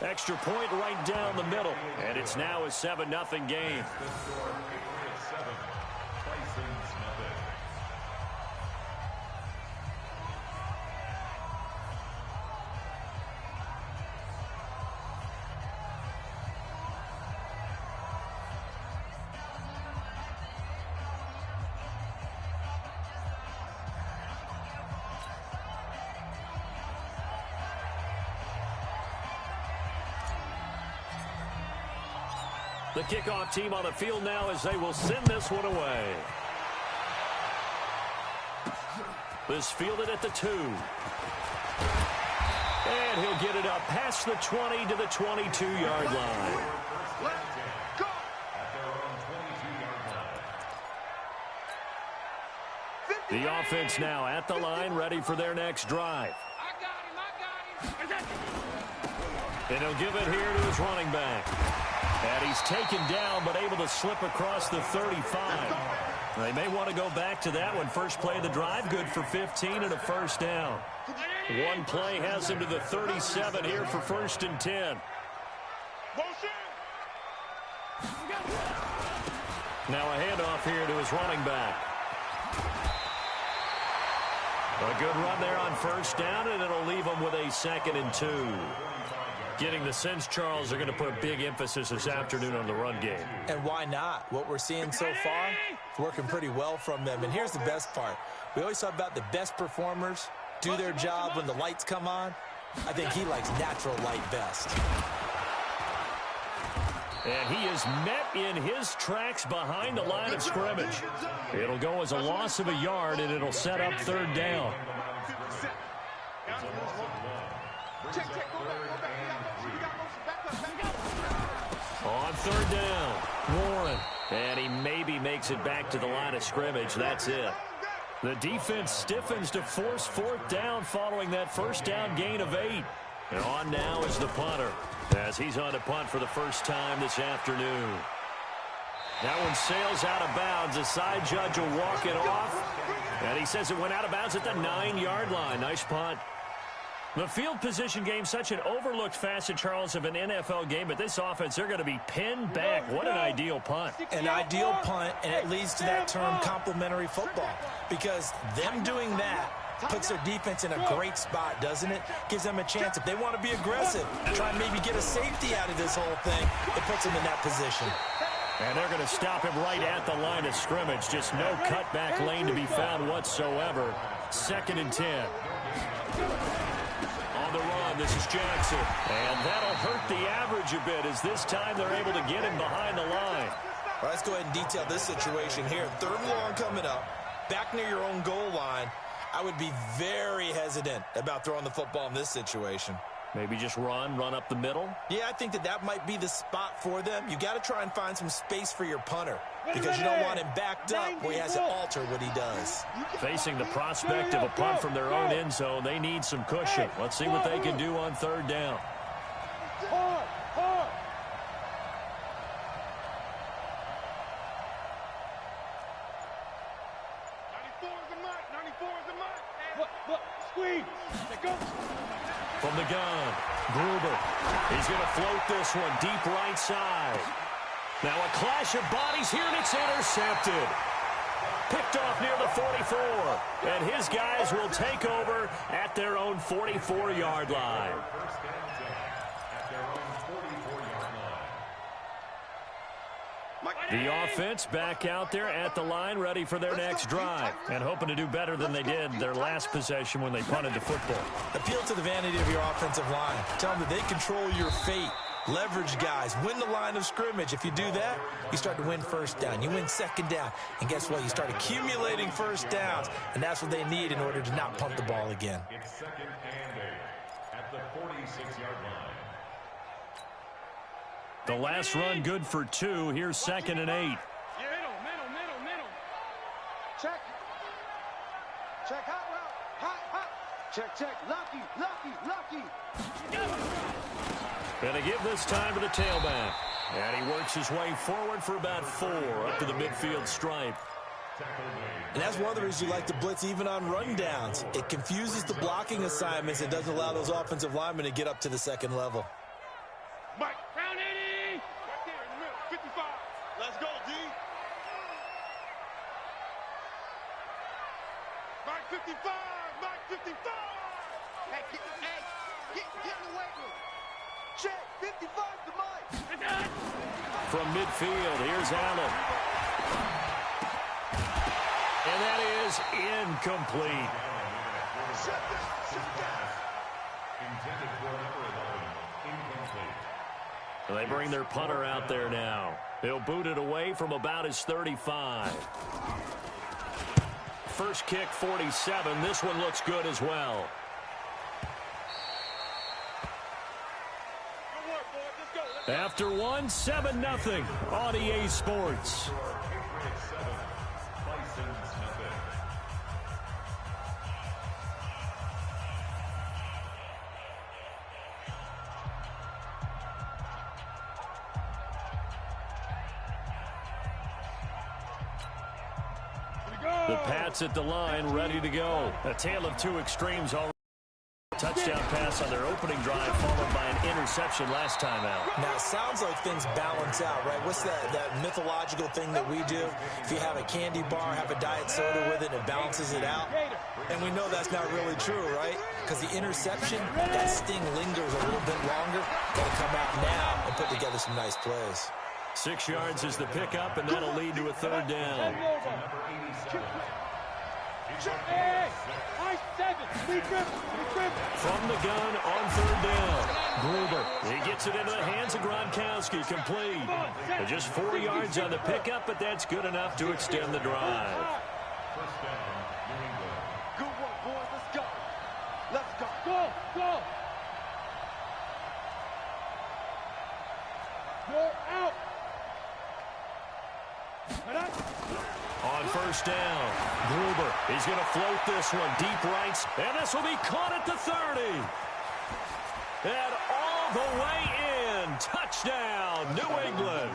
Extra point right down the middle. And it's now a 7-0 game. The kickoff team on the field now as they will send this one away. This fielded at the 2. And he'll get it up past the 20 to the 22-yard line. The offense now at the line, ready for their next drive. And he'll give it here to his running back. And he's taken down, but able to slip across the 35. They may want to go back to that one. First play of the drive, good for 15 and a first down. One play has him to the 37 here for 1st and 10. Now a handoff here to his running back. A good run there on first down, and it'll leave him with a 2nd and 2. Getting the sense, Charles, they're going to put a big emphasis this afternoon on the run game. And why not? What we're seeing so far, it's working pretty well from them. And here's the best part. We always talk about the best performers do their job when the lights come on. I think he likes natural light best. And he is met in his tracks behind the line of scrimmage. It'll go as a loss of a yard, and it'll set up 3rd down. On 3rd down, Warren. And he maybe makes it back to the line of scrimmage. That's it. The defense stiffens to force 4th down following that first down gain of 8. And on now is the punter, as he's on to punt for the first time this afternoon. That one sails out of bounds. The side judge will walk it off. And he says it went out of bounds at the 9-yard line. Nice punt. The field position game, such an overlooked facet, Charles, of an NFL game. But this offense, they're going to be pinned back. What an ideal punt. An ideal punt, and it leads to that term complementary football. Because them doing that puts their defense in a great spot, doesn't it? Gives them a chance. If they want to be aggressive, try and maybe get a safety out of this whole thing, it puts them in that position. And they're going to stop him right at the line of scrimmage. Just no cutback lane to be found whatsoever. 2nd and 10. On the run, this is Jackson. And that'll hurt the average a bit, as this time they're able to get him behind the line. All right, let's go ahead and detail this situation here. 3rd and long coming up, back near your own goal line. I would be very hesitant about throwing the football in this situation. Maybe just run up the middle? Yeah, I think that might be the spot for them. You got to try and find some space for your punter, because you don't want him backed up where he has to alter what he does. Facing the prospect of a punt from their own end zone, they need some cushion. Let's see what they can do on 3rd down. From the gun, Gruber. He's going to float this one deep right side. Now a clash of bodies here, and it's intercepted. Picked off near the 44. And his guys will take over at their own 44-yard line. The offense back out there at the line, ready for their next drive, and hoping to do better than they did their last possession when they punted the football. Appeal to the vanity of your offensive line. Tell them that they control your fate. Leverage guys. Win the line of scrimmage. If you do that, you start to win 1st down. You win 2nd down. And guess what? You start accumulating 1st downs, and that's what they need in order to not punt the ball again. It's 2nd and 8 at the 46-yard line. The last run good for 2. Here's 2nd and 8. Middle. Check. Check, hot. Check. Lucky. Gonna give this time to the tailback. And he works his way forward for about 4 up to the midfield stripe. And that's one of the reasons you like to blitz even on run downs. It confuses the blocking assignments. It doesn't allow those offensive linemen to get up to the 2nd level. Mike. Round 80. Right there in the middle. 55. Let's go, D. Mike 55. Mike 55. Hey, get in the weight room. Check. 55 to Mike. From midfield, here's Allen. And that is incomplete. Shut down. Intended for number 11. Incomplete. They bring their punter out there now. He'll boot it away from about his 35. First kick, 47. This one looks good as well. Good work, boys. Let's go. After one, 7-0 on EA Sports. Patriots 7. Bisons nothing. The Pats at the line, ready to go. A tale of two extremes already. Touchdown pass on their opening drive, followed by an interception last time out. Now, it sounds like things balance out, right? What's that mythological thing that we do? If you have a candy bar, have a diet soda with it, and it balances it out. And we know that's not really true, right? Because the interception, that sting lingers a little bit longer. Got to come out now and put together some nice plays. 6 yards is the pickup, and that'll lead to a third down. From the gun on third down, Gruber. He gets it into the hands of Gronkowski, complete. Just 4 yards on the pickup, but that's good enough to extend the drive. First down, New England. Good work, boys. Let's go. Let's go. Go. You're out. On first down, Gruber. He's going to float this one deep right, and this will be caught at the 30. And all the way in. Touchdown, New England.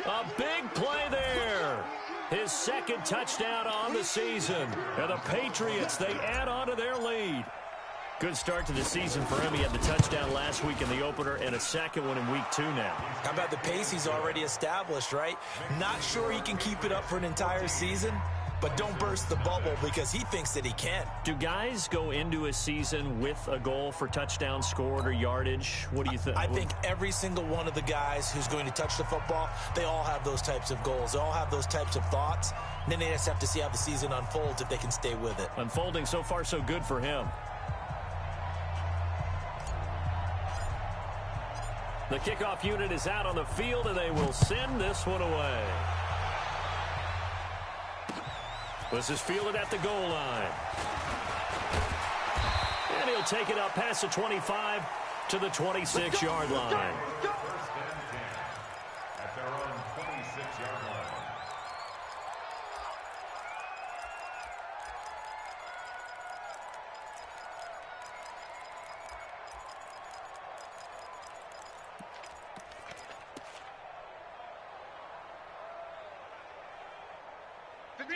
A big play there. His second touchdown on the season. And the Patriots, they add on to their lead. Good start to the season for him. He had the touchdown last week in the opener and a second one in week 2 now. How about the pace he's already established, right? Not sure he can keep it up for an entire season, but don't burst the bubble because he thinks that he can. Do guys go into a season with a goal for touchdown scored or yardage? What do you think? I think every single one of the guys who's going to touch the football, they all have those types of goals. They all have those types of thoughts. And then they just have to see how the season unfolds if they can stay with it. Unfolding so far so good for him. The kickoff unit is out on the field, and they will send this one away. This is fielded at the goal line. And he'll take it up past the 25 to the 26-yard line. First and 10 at their own 26-yard line.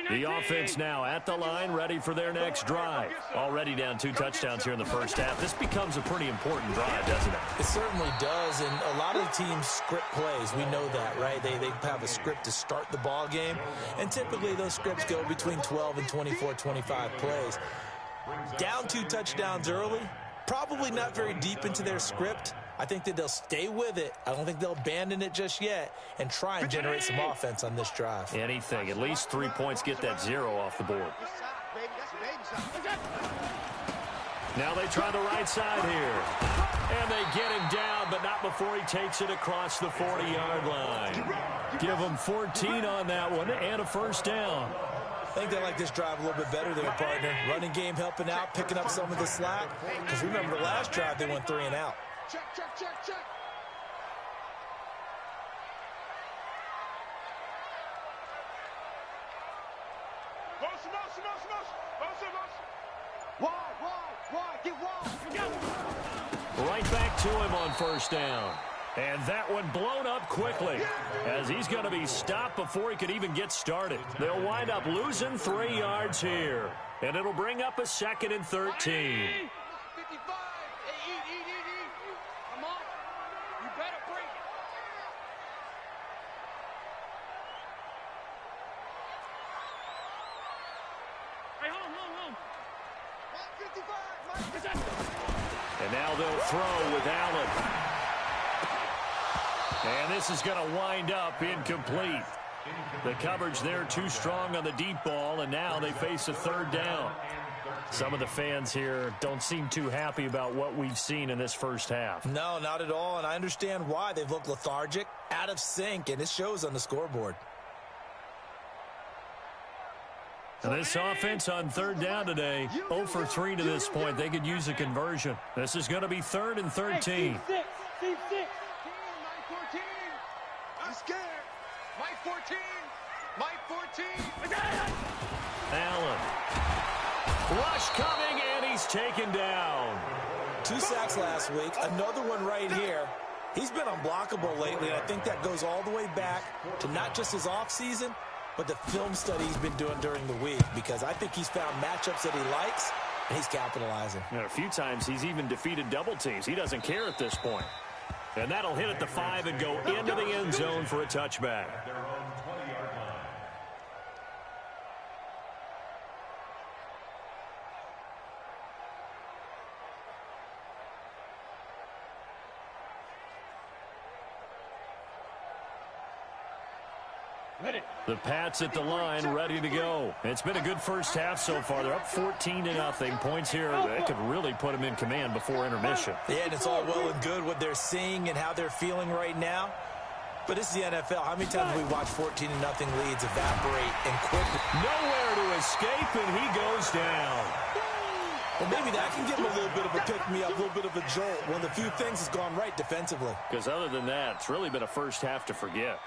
The offense now at the line, ready for their next drive. Already down 2 touchdowns here in the first half. This becomes a pretty important drive, doesn't it? It certainly does, and a lot of the teams script plays. We know that, right? They have a script to start the ball game, and typically those scripts go between 12 and 24, 25 plays. Down 2 touchdowns early, probably not very deep into their script. I think that they'll stay with it. I don't think they'll abandon it just yet and try and generate some offense on this drive. Anything. At least 3 points, get that 0 off the board. Now they try the right side here. And they get him down, but not before he takes it across the 40-yard line. Give him 14 on that one and a first down. I think they like this drive a little bit better there, partner. Running game helping out, picking up some of the slack. Because remember the last drive, they went 3 and out. Check. Wide, get wide. Right back to him on first down. And that one blown up quickly as he's going to be stopped before he could even get started. They'll wind up losing 3 yards here. And it'll bring up a 2nd and 13. And now they'll throw with Allen. And this is going to wind up incomplete. The coverage there too strong on the deep ball, and now they face a third down. Some of the fans here don't seem too happy about what we've seen in this first half. No, not at all, and I understand why. They've looked lethargic, out of sync, and it shows on the scoreboard. And this offense on third down today, 0 for 3 to this point. They could use a conversion. This is going to be 3rd and 13. I'm scared. Mike 14. Mike 14. Allen. Rush coming, and he's taken down. 2 sacks last week, another one right here. He's been unblockable lately, and I think that goes all the way back to not just his offseason, but the film study he's been doing during the week, because I think he's found matchups that he likes, and he's capitalizing. And a few times he's even defeated double teams. He doesn't care at this point. And that'll hit at the 5 and go into the end zone for a touchback. The Pats at the line, ready to go. It's been a good first half so far. They're up 14-0. Points here that could really put them in command before intermission. Yeah, and it's all well and good what they're seeing and how they're feeling right now. But this is the NFL. How many times have we watched 14-0 leads evaporate and quickly? Nowhere to escape, and he goes down. Well, maybe that can give him a little bit of a pick-me-up, a little bit of a jolt. One of the few things has gone right defensively. Because other than that, it's really been a first half to forget.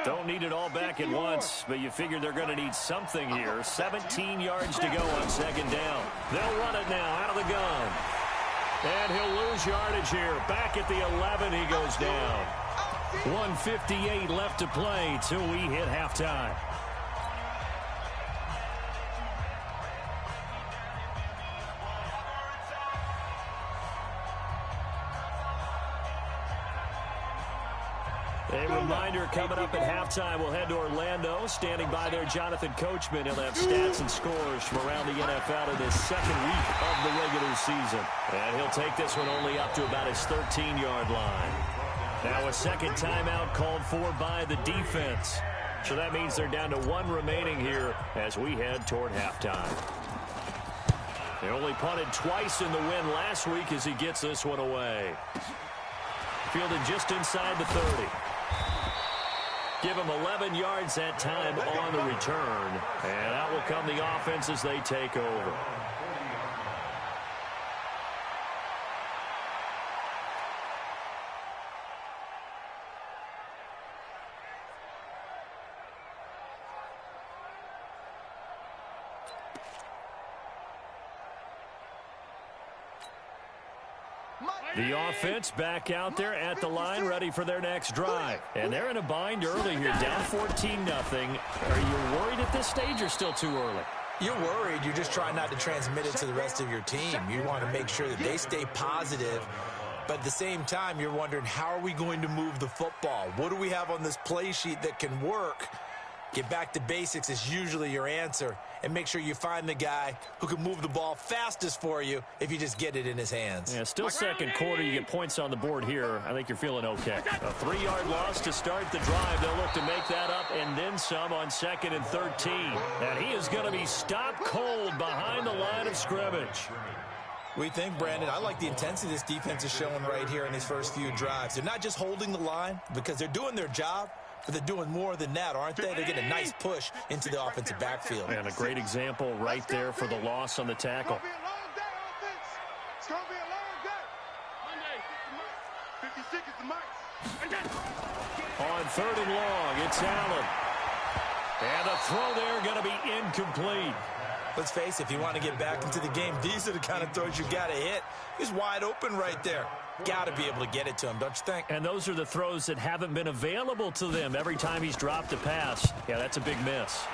Don't need it all back at once, but you figure they're going to need something here. 17 yards to go on second down. They'll run it now out of the gun. And he'll lose yardage here. Back at the 11, he goes down. 1:58 left to play till we hit halftime. A reminder coming up at halftime, we'll head to Orlando. Standing by there, Jonathan Coachman. He'll have stats and scores from around the NFL in this second week of the regular season. And he'll take this one only up to about his 13-yard line. Now a second timeout called for by the defense. So that means they're down to 1 remaining here as we head toward halftime. They only punted twice in the win last week as he gets this one away. Fielded just inside the 30. Give him 11 yards that time on the return. And out will come the offense as they take over. The offense back out there at the line, ready for their next drive. And they're in a bind early here, down 14-0. Are you worried at this stage or still too early? You're worried. You're just trying not to transmit it to the rest of your team. You want to make sure that they stay positive. But at the same time, you're wondering, how are we going to move the football? What do we have on this play sheet that can work? Get back to basics is usually your answer. And make sure you find the guy who can move the ball fastest for you if you just get it in his hands. Yeah, still second quarter. You get points on the board here. I think you're feeling okay. A 3-yard loss to start the drive. They'll look to make that up and then some on 2nd and 13. And he is going to be stopped cold behind the line of scrimmage. We think, Brandon, I like the intensity this defense is showing right here in these first few drives. They're not just holding the line because they're doing their job, but they're doing more than that, aren't they? They're getting a nice push into the offensive backfield. And a great example right there for the loss on the tackle. It's going to be a long day, offense. It's going to be a long day. 56 is the mark. On 3rd and long, it's Allen. And the throw there going to be incomplete. Let's face it, if you want to get back into the game, these are the kind of throws you got to hit. He's wide open right there. Got to be able to get it to him, don't you think? And those are the throws that haven't been available to them every time he's dropped a pass. Yeah, that's a big miss.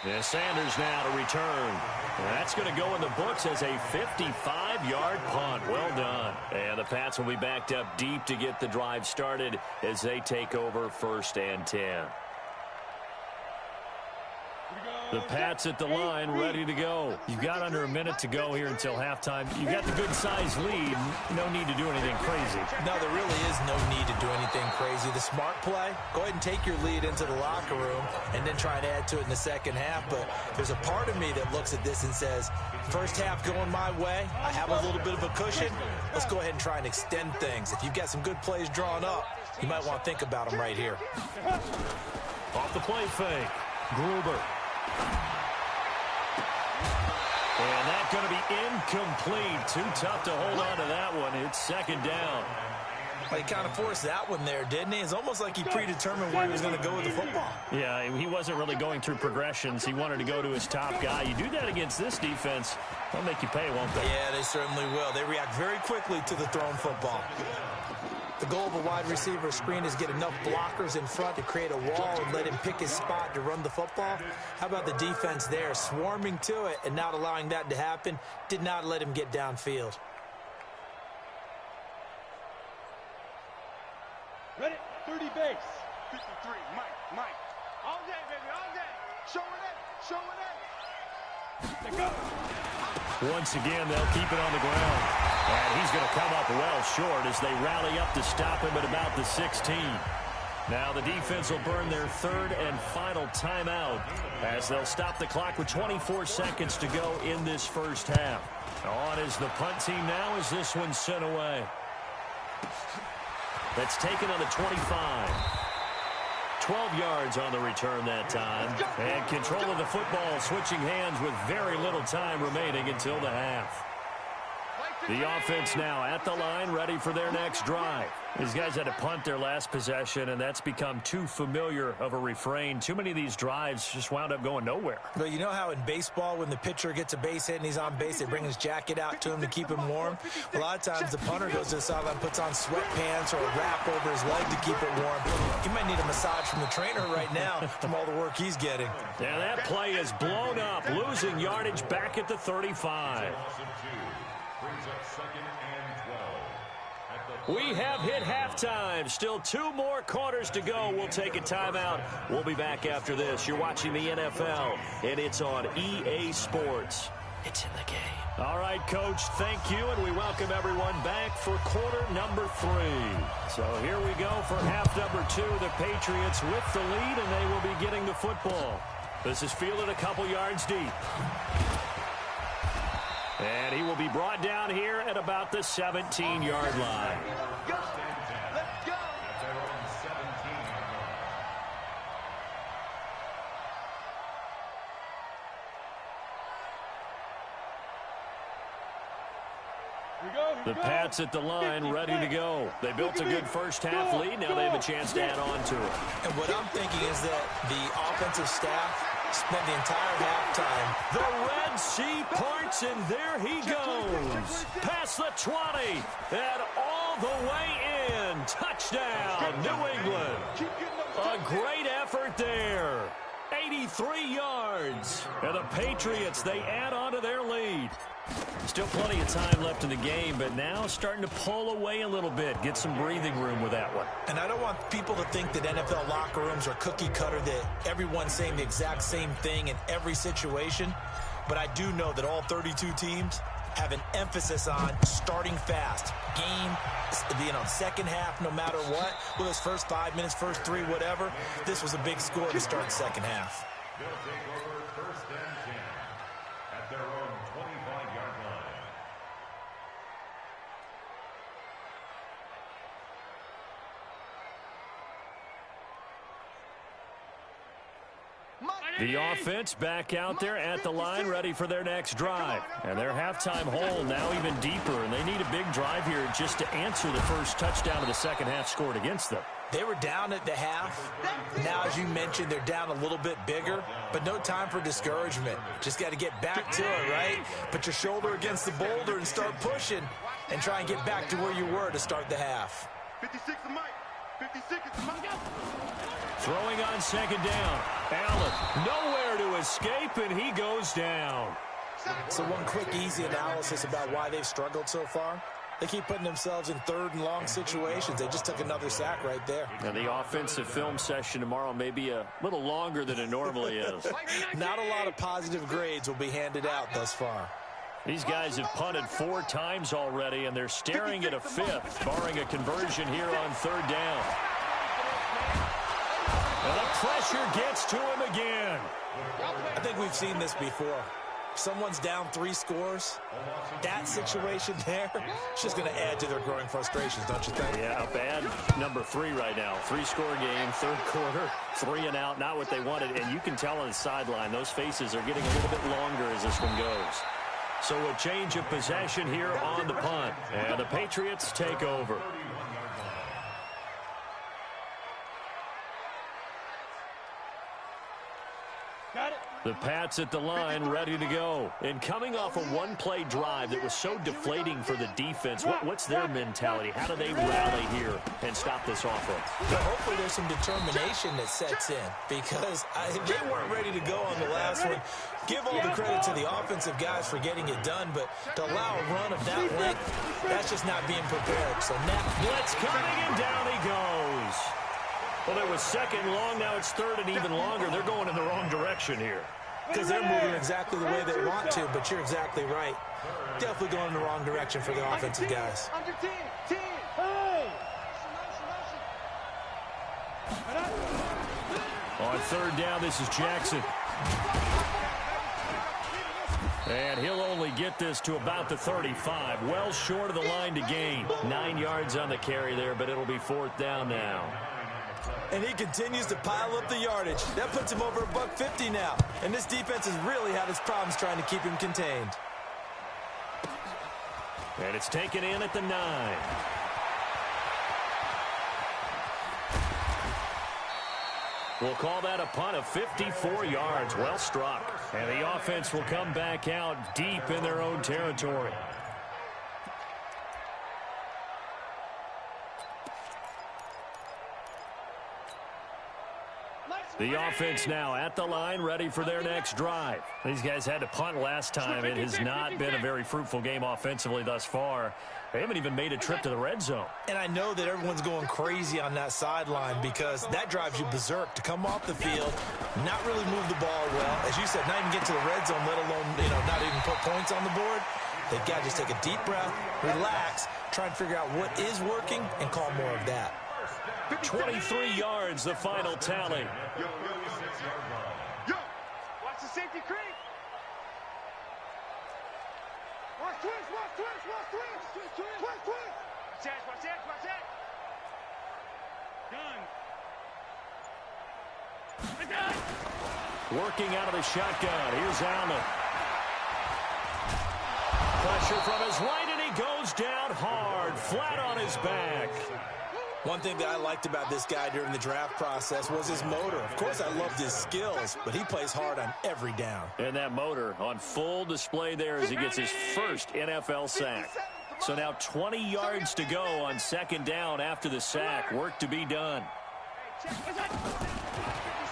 And Sanders now to return. And that's going to go in the books as a 55-yard punt. Well done. And the Pats will be backed up deep to get the drive started as they take over 1st and 10. The Pats at the line, ready to go. You've got under a minute to go here until halftime. You've got the good-sized lead. No need to do anything crazy. No, there really is no need to do anything crazy. The smart play, go ahead and take your lead into the locker room and then try and add to it in the second half. But there's a part of me that looks at this and says, first half going my way, I have a little bit of a cushion. Let's go ahead and try and extend things. If you've got some good plays drawn up, you might want to think about them right here. Off the play fake, Gruber. And that's going to be incomplete. Too tough to hold on to that one. It's 2nd down. Well, he kind of forced that one there, didn't he? It's almost like he predetermined where he was going to go with the football. Yeah, he wasn't really going through progressions. He wanted to go to his top guy. You do that against this defense, they'll make you pay, won't they? Yeah, they certainly will. They react very quickly to the thrown football. The goal of a wide receiver screen is get enough blockers in front to create a wall and let him pick his spot to run the football. How about the defense there, swarming to it and not allowing that to happen? Did not let him get downfield. Ready? 30 base. 53, Mike. All day, baby, all day. Show it. Go. Once again, they'll keep it on the ground. And he's going to come up well short as they rally up to stop him at about the 16. Now the defense will burn their 3rd and final timeout as they'll stop the clock with 24 seconds to go in this first half. On is the punt team now as this one's sent away. That's taken on the 25. 12 yards on the return that time. And control of the football switching hands with very little time remaining until the half. The offense now at the line, ready for their next drive. These guys had to punt their last possession, and that's become too familiar of a refrain. Too many of these drives just wound up going nowhere. Well, you know how in baseball, when the pitcher gets a base hit and he's on base, they bring his jacket out to him to keep him warm? A lot of times the punter goes to the sideline, puts on sweatpants or a wrap over his leg to keep it warm. He might need a massage from the trainer right now from all the work he's getting. Yeah, that play is blown up, losing yardage back at the 35. We have hit halftime. Still 2 more quarters to go. We'll take a timeout. We'll be back after this. You're watching the NFL, and it's on EA Sports. It's in the game. All right, Coach, thank you, and we welcome everyone back for quarter number 3. So here we go for half number 2. The Patriots with the lead, and they will be getting the football. This is fielded a couple yards deep. And he will be brought down here at about the 17-yard line. Let's go. The Pats at the line, ready to go. They built a good first half lead. Now they have a chance to add on to it. And what I'm thinking is that the offensive staff spent the entire halftime. The Red Sea parts, and there he goes. Past the 20, and all the way in. Touchdown, New England. A great effort there. 83 yards. And the Patriots, they add on to their lead. Still plenty of time left in the game, but now starting to pull away a little bit. Get some breathing room with that one. And I don't want people to think that NFL locker rooms are cookie cutter, that everyone's saying the exact same thing in every situation. But I do know that all 32 teams have an emphasis on starting fast. Game, second half, no matter what. Whether it's first 5 minutes, first 3, whatever. This was a big score to start the second half. They'll take over 1st and 10 at their own 25-yard line. The offense back out there at the line, ready for their next drive. And their halftime hole now even deeper, and they need a big drive here just to answer the first touchdown of the second half scored against them. They were down at the half. Now, as you mentioned, they're down a little bit bigger, but no time for discouragement. Just got to get back to it, right? Put your shoulder against the boulder and start pushing and try and get back to where you were to start the half. 56 to Mike. 56 to Mike. Throwing on second down. Allen nowhere to escape, and he goes down. So one quick, easy analysis about why they've struggled so far. They keep putting themselves in third and long situations. They just took another sack right there. Now, the offensive film session tomorrow may be a little longer than it normally is. Not a lot of positive grades will be handed out thus far. These guys have punted 4 times already, and they're staring at a 5th, barring a conversion here on third down. And the pressure gets to him again. I think we've seen this before. Someone's down 3 scores. That situation there, it's just going to add to their growing frustrations, don't you think? Yeah, bad number 3 right now. 3-score game, third quarter, 3 and out, not what they wanted. And you can tell on the sideline, those faces are getting a little bit longer as this one goes. So a change of possession here on the punt. And the Patriots take over. The Pats at the line, ready to go. And coming off a one-play drive that was so deflating for the defense, what's their mentality? How do they rally here and stop this offense? Well, hopefully there's some determination that sets in, because they weren't ready to go on the last one. Give all the credit to the offensive guys for getting it done, but to allow a run of that length, that's just not being prepared. So now blitz coming, and down he goes. Well, it was second long. Now it's third and even longer. They're going in the wrong direction here. Because they're moving exactly the way they want to, but you're exactly right. Definitely going in the wrong direction for the offensive guys. On third down, this is Jackson. And he'll only get this to about the 35. Well short of the line to gain. 9 yards on the carry there, but it'll be fourth down now. And he continues to pile up the yardage. That puts him over $150 now. And this defense has really had its problems trying to keep him contained. And it's taken in at the 9. We'll call that a punt of 54 yards. Well struck. And the offense will come back out deep in their own territory. The offense now at the line, ready for their next drive. These guys had to punt last time. It has not been a very fruitful game offensively thus far. They haven't even made a trip to the red zone. And I know that everyone's going crazy on that sideline, because that drives you berserk to come off the field, not really move the ball well. As you said, not even get to the red zone, let alone, not even put points on the board. They've got to just take a deep breath, relax, try and figure out what is working, and call more of that. 23 yards, the final tally. Yo, watch the safety creep. Watch twist. Watch that. Done. Working out of the shotgun. Here's Allen. Pressure from his right, and he goes down hard, flat on his back. One thing that I liked about this guy during the draft process was his motor. Of course, I loved his skills, but he plays hard on every down. And that motor on full display there as he gets his first NFL sack. So now 20 yards to go on second down after the sack. Work to be done.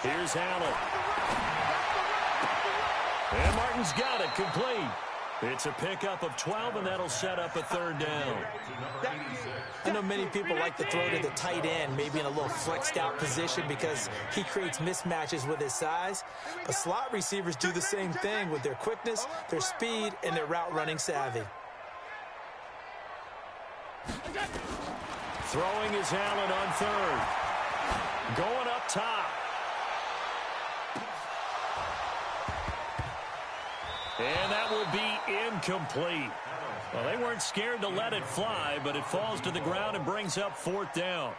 Here's Allen. And Martin's got it complete. It's a pickup of 12, and that'll set up a third down. I know many people like to throw to the tight end, maybe in a little flexed out position, because he creates mismatches with his size. But slot receivers do the same thing with their quickness, their speed, and their route running savvy. Throwing is Allen on third. Going up top. And that will be incomplete. Well, they weren't scared to let it fly, but it falls to the ground and brings up fourth down.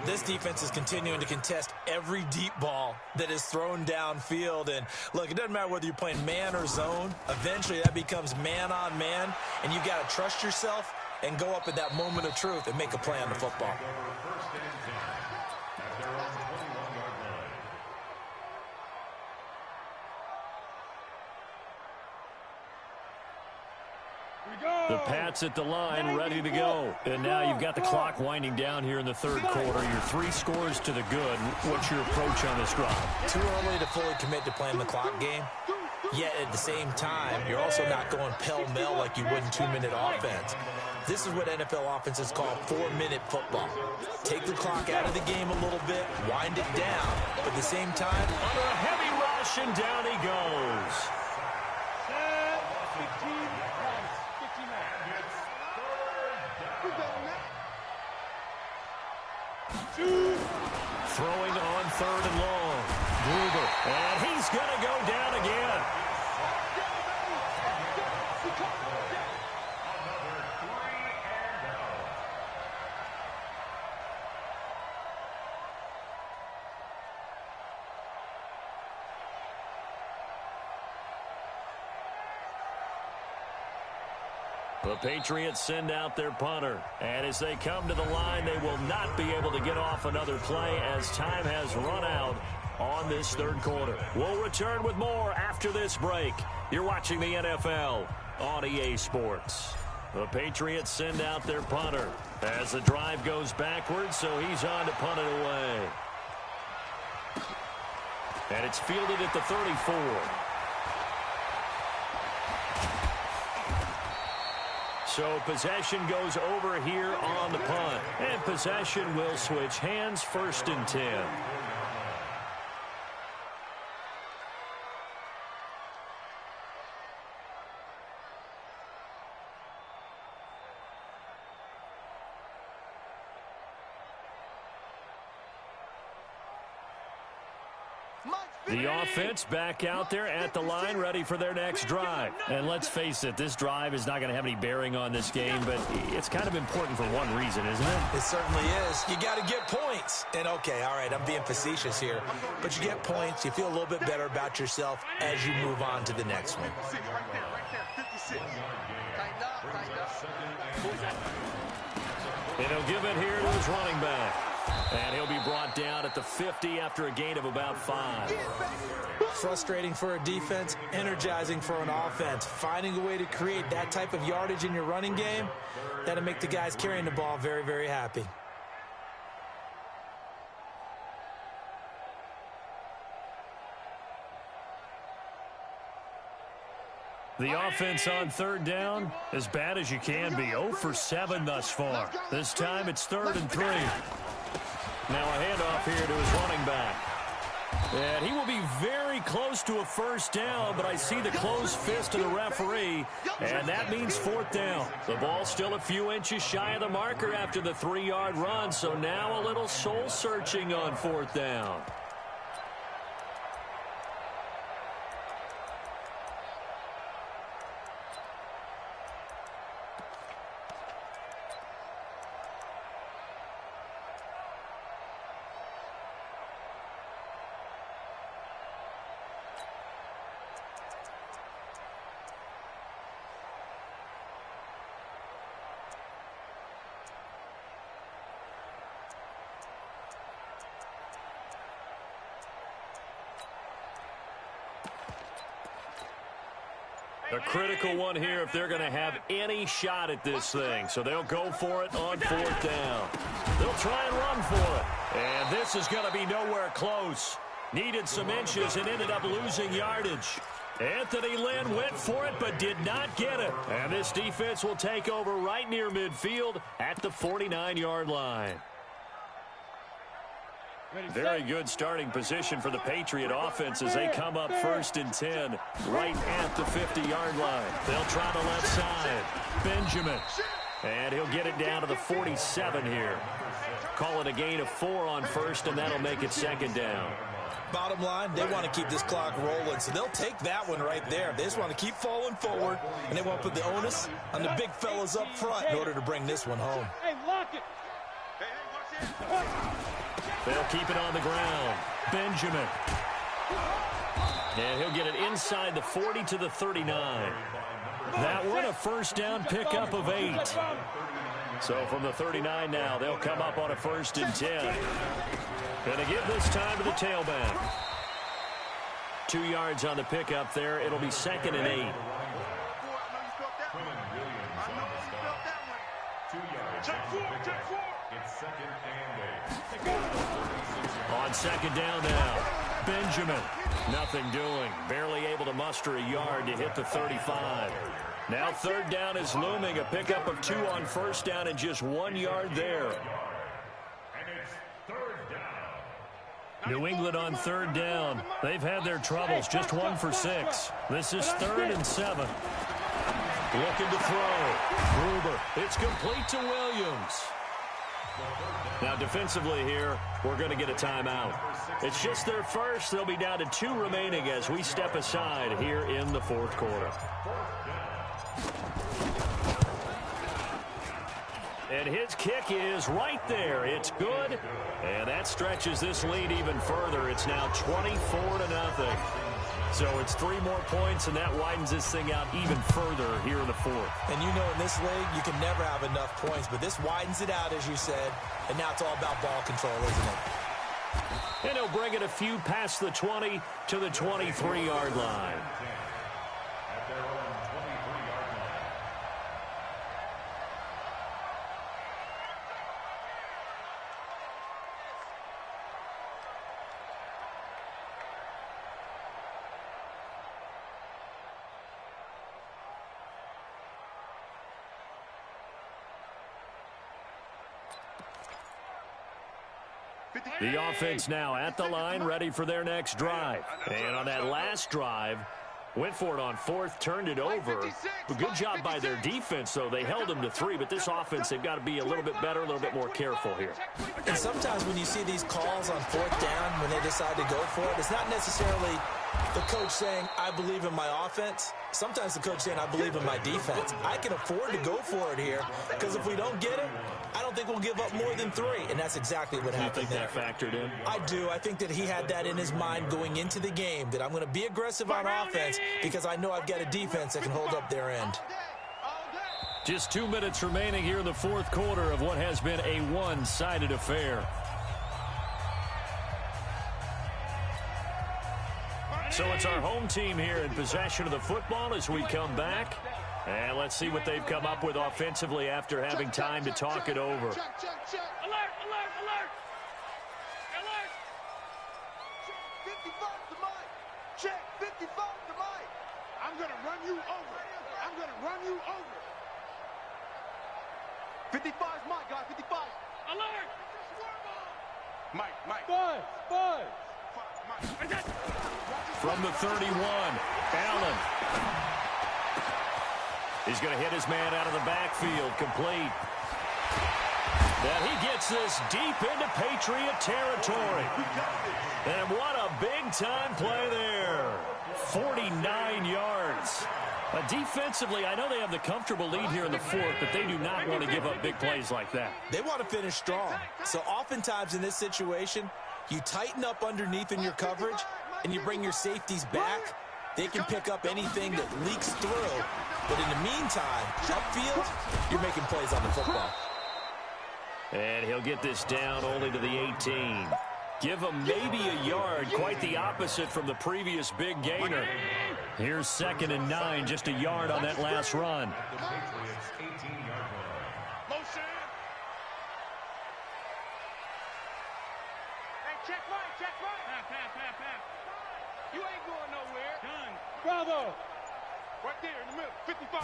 This defense is continuing to contest every deep ball that is thrown downfield. And, look, it doesn't matter whether you're playing man or zone. Eventually, that becomes man-on-man, and you've got to trust yourself and go up at that moment of truth and make a play on the football. The Pats at the line, ready to go. And now you've got the clock winding down here in the third quarter. You're 3 scores to the good. What's your approach on this drive? Too early to fully commit to playing the clock game. Yet at the same time, you're also not going pell-mell like you would in 2-minute offense. This is what NFL offenses call 4-minute football. Take the clock out of the game a little bit, wind it down, but at the same time, under a heavy rush, and down he goes. Throwing on 3rd and long. Gruber, and he's going to go down again. The Patriots send out their punter. And as they come to the line, they will not be able to get off another play as time has run out on this third quarter. We'll return with more after this break. You're watching the NFL on EA Sports. The Patriots send out their punter as the drive goes backwards, so he's on to punt it away. And it's fielded at the 34. So possession goes over here on the punt. And possession will switch hands, 1st and 10. The offense back out there at the line, ready for their next drive. And let's face it, this drive is not going to have any bearing on this game, but it's kind of important for one reason, isn't it? It certainly is. You got to get points. And, okay, all right, I'm being facetious here. But you get points, you feel a little bit better about yourself as you move on to the next one. And he'll give it here to his running back. And he'll be brought down at the 50 after a gain of about 5. Frustrating for a defense, energizing for an offense. Finding a way to create that type of yardage in your running game, that'll make the guys carrying the ball very, very happy. The offense on 3rd down, as bad as you can be. 0 for 7 thus far. This time it's 3rd and 3. Now a handoff here to his running back. And he will be very close to a 1st down, but I see the closed fist of the referee, and that means 4th down. The ball still a few inches shy of the marker after the 3-yard run, so now a little soul-searching on 4th down. A critical one here if they're going to have any shot at this thing. So they'll go for it on 4th down. They'll try and run for it. And this is going to be nowhere close. Needed some inches and ended up losing yardage. Anthony Lynn went for it but did not get it. And this defense will take over right near midfield at the 49-yard line. Very good starting position for the Patriot offense as they come up 1st and 10 right at the 50-yard line. They'll try the left side. Benjamin. And he'll get it down to the 47 here. Call it a gain of 4 on 1st, and that'll make it 2nd down. Bottom line, they want to keep this clock rolling, so they'll take that one right there. They just want to keep falling forward, and they want to put the onus on the big fellas up front in order to bring this one home. Hey, lock it. Hey, watch it. They'll keep it on the ground. Benjamin. And he'll get it inside the 40 to the 39. That one a 1st down pickup of 8. So from the 39 now, they'll come up on a 1st and 10. Going to give this time to the tailback. 2 yards on the pickup there. It'll be 2nd and 8. 2 yards. Check 4. It's second and 8. On second down now, Benjamin. Nothing doing. Barely able to muster a yard to hit the 35. Now third down is looming. A pickup of 2 on first down and just 1 yard there. And it's third down. New England on third down. They've had their troubles. Just 1 for 6. This is 3rd and 7. Looking to throw. Gruber. It's complete to Williams. Now defensively here, we're going to get a timeout. It's just their first. They'll be down to 2 remaining as we step aside here in the 4th quarter. And his kick is right there. It's good. And that stretches this lead even further. It's now 24-0. So it's 3 more points, and that widens this thing out even further here in the 4th. And you know in this league, you can never have enough points, but this widens it out, as you said, and now it's all about ball control, isn't it? And he'll bring it a few past the 20 to the 23-yard line. At their own 23-yard line. The offense now at the line, ready for their next drive. And on that last drive, went for it on 4th, turned it over. But good job by their defense, though. They held them to 3, but this offense, they've got to be a little bit better, a little bit more careful here. And sometimes when you see these calls on 4th down, when they decide to go for it, it's not necessarily the coach saying, I believe in my offense. Sometimes the coach saying, I believe in my defense. I can afford to go for it here, because if we don't get it, I don't think we'll give up more than 3, and that's exactly what happened there. You think that factored in? I do. I think that he had that in his mind going into the game, that I'm going to be aggressive on offense because I know I've got a defense that can hold up their end. Just 2 minutes remaining here in the 4th quarter of what has been a one-sided affair. So it's our home team here in possession of the football as we come back. And let's see what they've come up with offensively after having time to talk it over. Check. Alert! 55 to Mike. Check, 55 to Mike. I'm going to run you over. 55 is Mike, guys. 55. Alert! Mike. Five. From the 31, Allen. He's going to hit his man out of the backfield, complete. Now he gets this deep into Patriot territory. And what a big-time play there. 49 yards. Defensively, I know they have the comfortable lead here in the 4th, but they do not want to give up big plays like that. They want to finish strong. So oftentimes in this situation, you tighten up underneath in your coverage, and you bring your safeties back. They can pick up anything that leaks through. But in the meantime, upfield, you're making plays on the football. And he'll get this down only to the 18. Give him maybe a yard, quite the opposite from the previous big gainer. Here's 2nd and 9, just a yard on that last run. The Patriots' 18-yard line. Motion. Hey, check right. Pass. You ain't going nowhere. Done. Bravo. Right there in the middle. 55.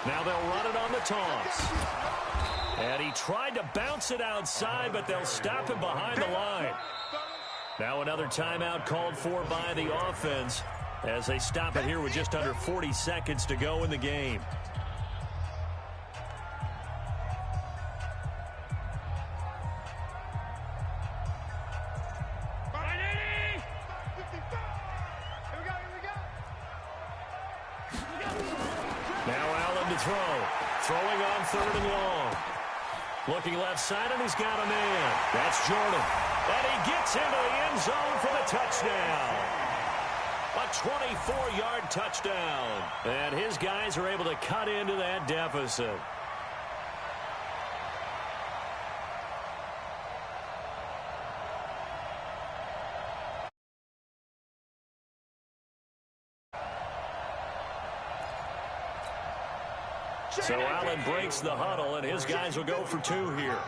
Now they'll run it on the toss. And he tried to bounce it outside, but they'll stop him behind the line. Now another timeout called for by the offense as they stop it here with just under 40 seconds to go in the game. Now Allen to throw. Throwing on 3rd and long. Looking left side, and he's got a man. That's Jordan. And he gets into the end zone for the touchdown. A 24-yard touchdown. And his guys are able to cut into that deficit. So Allen breaks the huddle, and his guys will go for 2 here.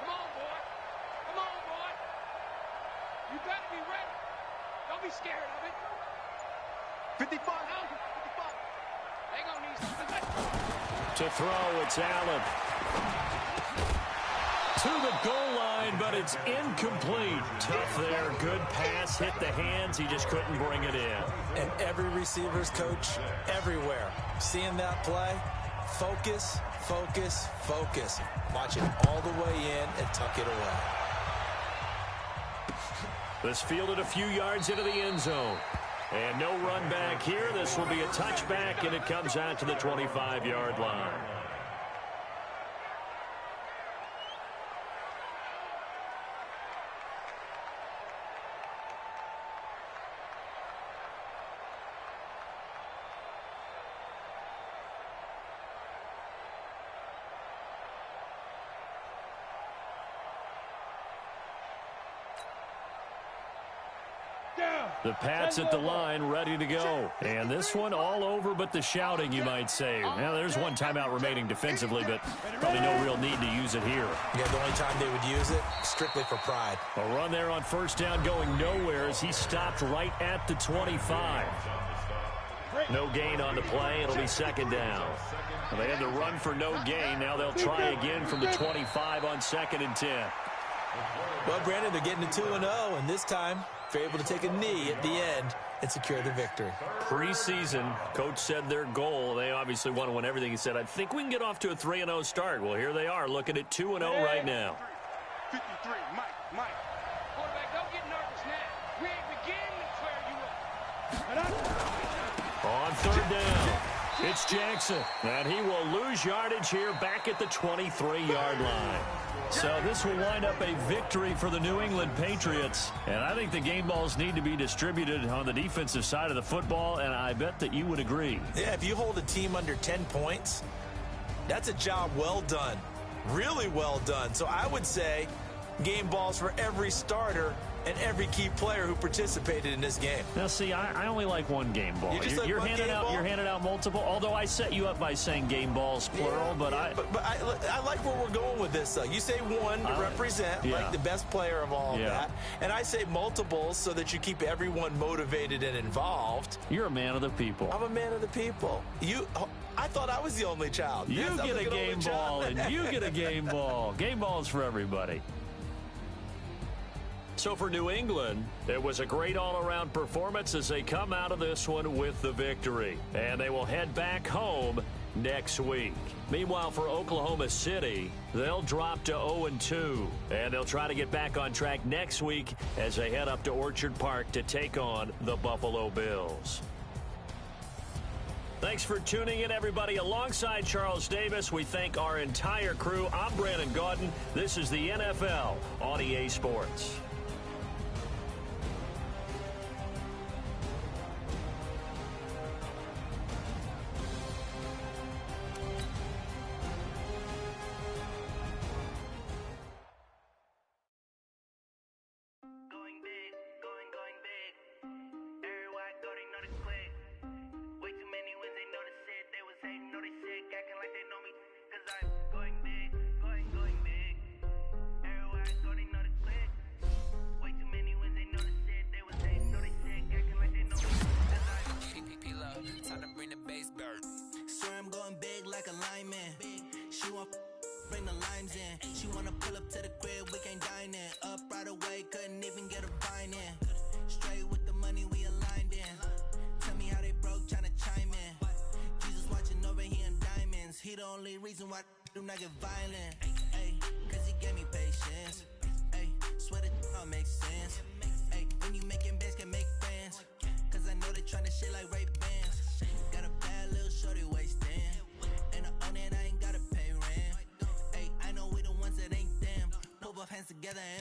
Come on, boy. Come on, boy. You better be ready. Don't be scared of it. 55. 55. They gonna need something. To throw, it's Allen. To the goal line, but it's incomplete. Tough there. Good pass. Hit the hands. He just couldn't bring it in. And every receiver's coach everywhere. Seeing that play, focus, focus, focus. Watch it all the way in and tuck it away. This fielded a few yards into the end zone. And no run back here. This will be a touchback, and it comes out to the 25-yard line. The Pats at the line, ready to go. And this one all over but the shouting, you might say. Now, there's one timeout remaining defensively, but probably no real need to use it here. Yeah, the only time they would use it, strictly for pride. A run there on first down going nowhere as he stopped right at the 25. No gain on the play. It'll be second down. Well, they had to run for no gain. Now they'll try again from the 25 on 2nd and 10. Well, Brandon, they're getting to 2-0, and this time they're able to take a knee at the end and secure the victory. Preseason, coach said their goal, they obviously want to win everything. He said, I think we can get off to a 3-0 start. Well, here they are looking at 2-0 right now. 53, Mike. Quarterback, don't get nervous now. We ain't beginning to clear you up. On 3rd down, it's Jackson. And he will lose yardage here back at the 23-yard line. So this will wind up a victory for the New England Patriots. And I think the game balls need to be distributed on the defensive side of the football, and I bet that you would agree. Yeah, if you hold a team under 10 points, that's a job well done. Really well done. So I would say game balls for every starter and every key player who participated in this game. Now, see, I only like one game ball. You're handing out multiple. Although I set you up by saying game balls plural, but I like where we're going with this. Though you say one to represent like the best player of all of that, and I say multiples so that you keep everyone motivated and involved. You're a man of the people. I'm a man of the people. I thought I was the only child. You get a game ball, and you get a game ball. Game balls for everybody. So for New England, it was a great all-around performance as they come out of this one with the victory. And they will head back home next week. Meanwhile, for Oklahoma City, they'll drop to 0-2. And they'll try to get back on track next week as they head up to Orchard Park to take on the Buffalo Bills. Thanks for tuning in, everybody. Alongside Charles Davis, we thank our entire crew. I'm Brandon Gaudin. This is the NFL on EA Sports.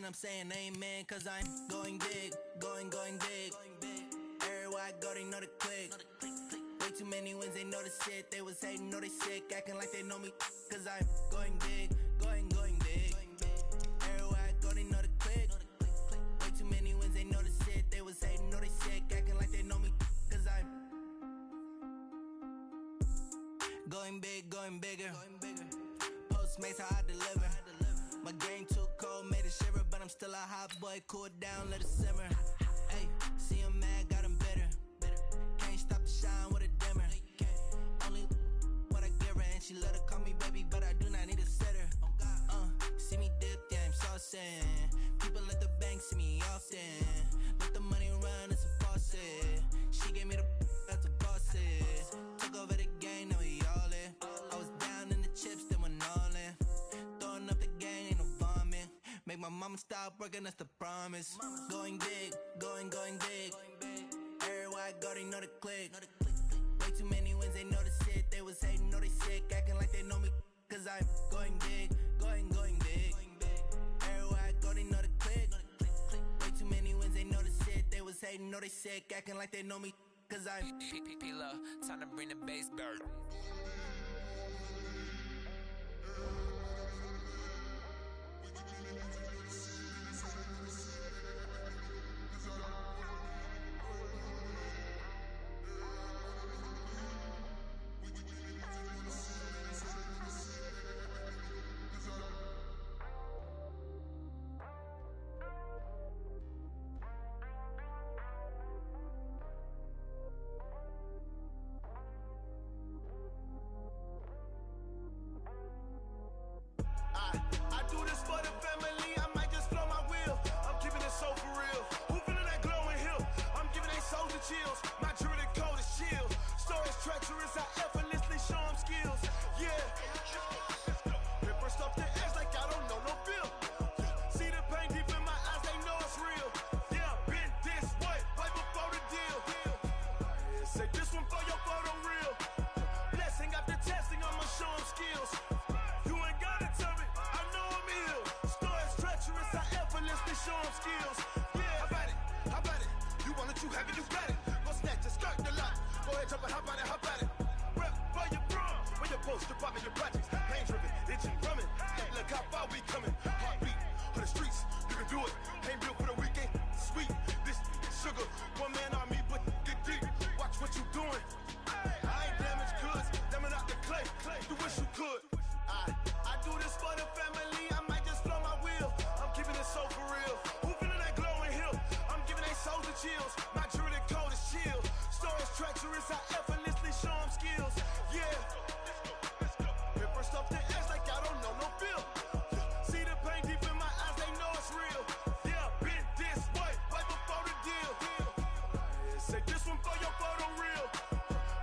I'm saying amen, cause I'm going big, going big. Everywhere I go, they know the click. Way too many wins, they know the shit. They was hating, know they sick, acting like they know me, cause I'm going big, going big. Everywhere I go, they know the click. Way too many wins, they know the shit. They was hating, know they sick, acting like they know me, cause I'm Going big, going bigger. Postmates, how I deliver. My game too cold, made it shiver, but I'm still a hot boy. Cool it down, let it simmer. Hey, see him mad, got him bitter. Can't stop the shine with a dimmer. Only what I give her, and she let her call me baby, but I do not need a sitter. See me dip, yeah, I'm saucing. People at the bank see me often. Let the money run, it's a faucet. She gave me the that's a faucet. Took over the game, now we all in. I was down in the chips, then went all in. Throwing up the gang, ain't no vomit. Make my mama stop working, that's the promise. Going big, going big. Everywhere I go, they know the click. Way too many wins, they know the shit. They was hating, know they sick, acting like they know me. Cause I'm going big, going big. Everywhere I go, they know the click. Way too many wins, they know the shit. They was hating, know they sick, acting like they know me. Cause I'm P-P-P-Lo, time to bring the bass back. I do this for the family, I might just blow my wheel. I'm keeping it so for real. Who feeling that glowing hill? I'm giving they souls the chills. My jewelry code is chill. Stories treacherous, I effortlessly show them skills. Yeah. Paper stuff the edge like I don't know no bill. See the pain deep in my eyes, they know it's real. Yeah, been this way, right before the deal. Say this one for your photo real. Blessing after testing, I'ma show them skills. Show them skills. Yeah, how about it? You want it, you have it, you got it. Go snatch a skirt the lot. Go ahead, jump it, how about it? Rep for your bro. When you're post, you're popping your projects. Pain driven, itching, drumming. Hey, look how far we coming. Heartbeat on the streets, you can do it. Ain't built for the weekend. Sweet, this sugar. One man army, but get deep. Watch what you doing. I ain't damaged goods, damn out the clay. You wish you could. I do this for the family. I might just blow my wheel. I'm keeping it so for real. Who feeling that glowing hill? I'm giving they souls the chills. My jewelry code is chill. Stories treacherous, I effortlessly show them skills. Yeah. Paper stuff the edge like I don't know no bill. See the pain deep in my eyes, they know it's real. Yeah, been this way, right before the deal. Say this one for your photo real.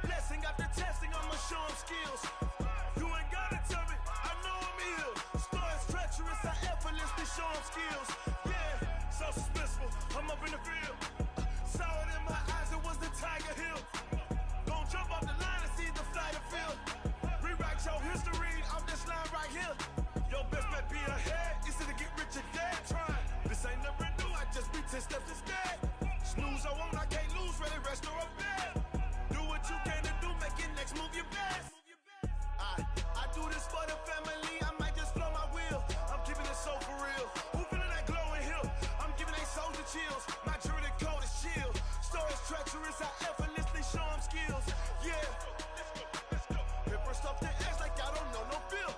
Blessing after testing, I'ma show them skills. You ain't gotta tell me, I know I'm ill. Stories treacherous, I effortlessly show them skills. Yeah, so suspenseful, I'm up in the field. Saw it in my eyes, it was the Tiger Hill. Don't jump off the line and see the flight of field. Rewrite your history, I'm this line right here. Your best bet be ahead, easy to get rich or dead. Trying, this ain't never new, I just be 10 steps instead. Snooze I won't, I can't lose, ready, rest or a bed. Do what you can to do, make your next move your best. I do this for the family, I might just blow my wheel. I'm keeping it so for real. Who feeling that glowing hill? I'm giving they souls the chills. My jewelry code is chill. Stories treacherous, I effortlessly show them skills. Yeah. Paper stuff the edge like I don't know no bill.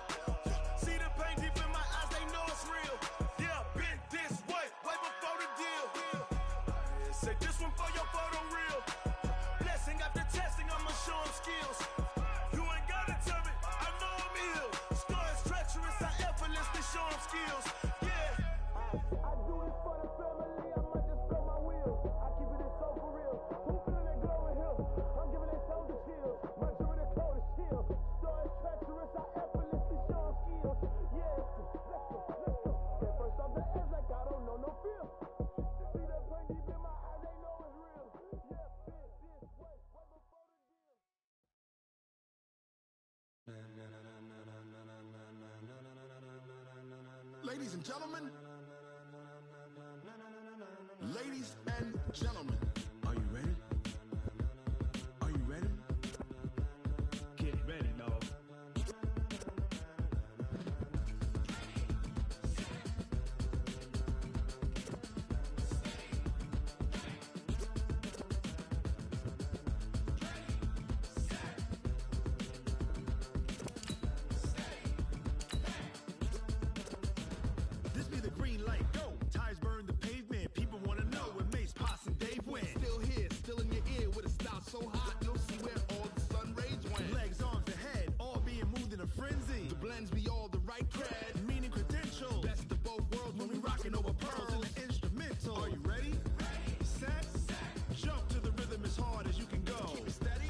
See the pain deep in my eyes, they know it's real. Yeah, been this way, right before the deal. Say this one for your photo real. Blessing after testing, I'ma show them skills. You ain't gotta tell me, I know I'm ill. Stories treacherous, I effortlessly show them skills. Yeah. I do this for the family, I might just blow my wheel. I keep it so for real. Who feeling that glowing hill? I'm giving they souls the chills. My jewelry code is chill. Stories treacherous, I effortlessly show them skills. Yeah, let's go. At first off the edge like I don't know no feel. See that pain deep in my eyes, they know it's real. Yeah, been this way, right before the deal. Ladies and gentlemen, ladies and gentlemen, are you ready? Are you ready? Get ready, dog. here with a style so hot, you'll see where all the sun rays went. Legs, arms, the head, all being moved in a frenzy. The blends be all the right cred, Meaning credentials. best of both worlds When we rockin' over pearls in the instrumental. Are you ready? Set. Jump to the rhythm as hard as you can go. Keep it steady,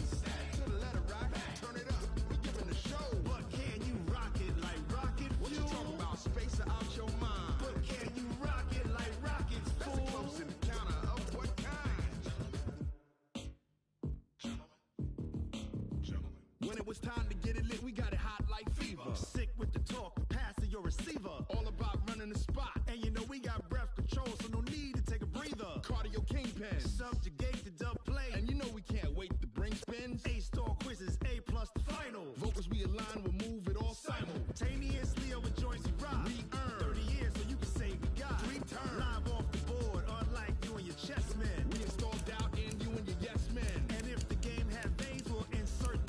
to the letter right, turn it up, we giving the show. But can you rock it like rocket What you fuel? talking about, space out your mind? But can you rock it like rockets, That's a fool? close encounter of what kind? Gentlemen. When it was time to get it lit, we got it hot like fever. Sick with the talk, pass to your receiver. All about running the spot. And you know we got breath control, so no need to take a breather. Cardio kingpin. Subjugate the dub play. And you know we can't wait to bring spins. A-star quizzes, A+ the final. Vocals we align, we'll move it all Simultaneously over joints we rock. We earn 30 years so you can say we got 3 turns. live off the board, unlike you and your chess men. We install doubt in you and your yes men. And if the game had veins, we'll insert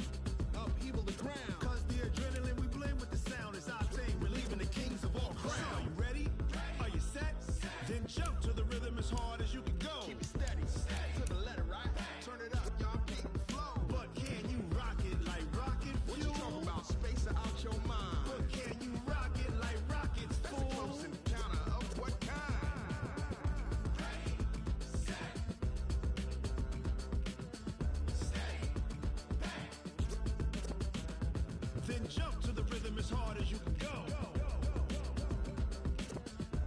Upheaval the ground. Cause the adrenaline we blend with the sound is our thing. Relieving the kings of all crowns. Are you ready? Are you set? Then jump to the rhythm as hard as you can go. Keep it steady, to the letter right. Turn it up, y'all beat the flow. But can you rock it like rocket What you fuel? talking about, space out your mind? But can you rock it like rockets, That's a fool? close encounter of what kind? Then jump to the rhythm as hard as you can go.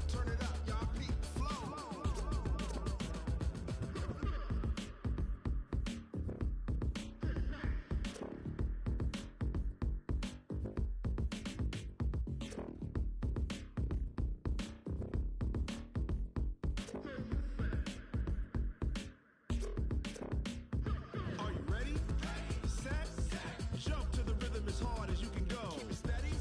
Turn it up, y'all beat the flow. Are you ready? Set. Jump to the rhythm as hard as you can go. Keep it steady,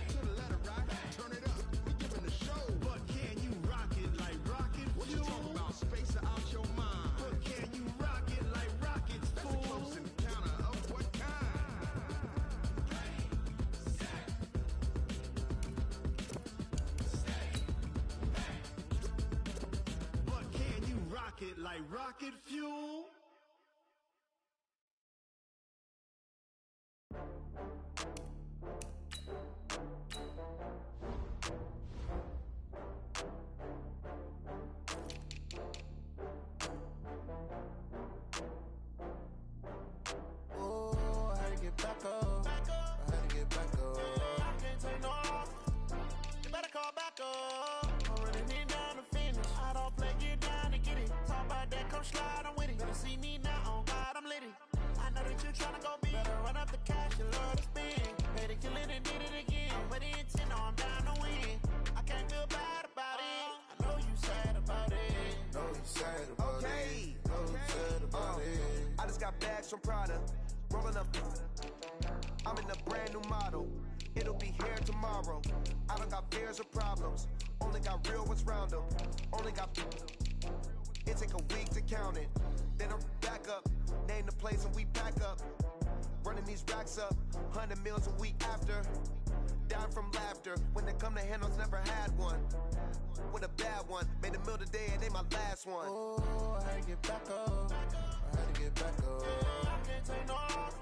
to the letter right. Turn it up, we giving the show. But can you rock it like rocket What you fuel? talking about, space out your mind? But can you rock it like rockets, That's a fool? close encounter of what kind? But can you rock it like rocket fuel? Oh, I had to get back up. I had to get back up. I can't take no loss. You better call back up. I'm running it down to finish. I don't play, get down to get it. Talk about that, come slide, I'm with it. Better see me now, on God, I'm litty. I know that you tryna go big. Better run up the cash, you love to spend. Pay to kill it and did it again. But the intent, no, I'm down to win. I can't feel bad about it. I know you sad about it. Know you sad about Okay. it. Know you sad about it. I just got bags from Prada, rolling up. I'm in a brand new model. It'll be here tomorrow. I don't got fears or problems. Only got real ones round them. Only got. It take a week to count it. Then I'm back up. Name the place and we back up. Running these racks up. 100 meals a week after. Dying from laughter. When they come to handles, never had one. With a bad one. Made a meal today and they my last one. Oh, I had to get back up. I had to get back up. I can't take no loss.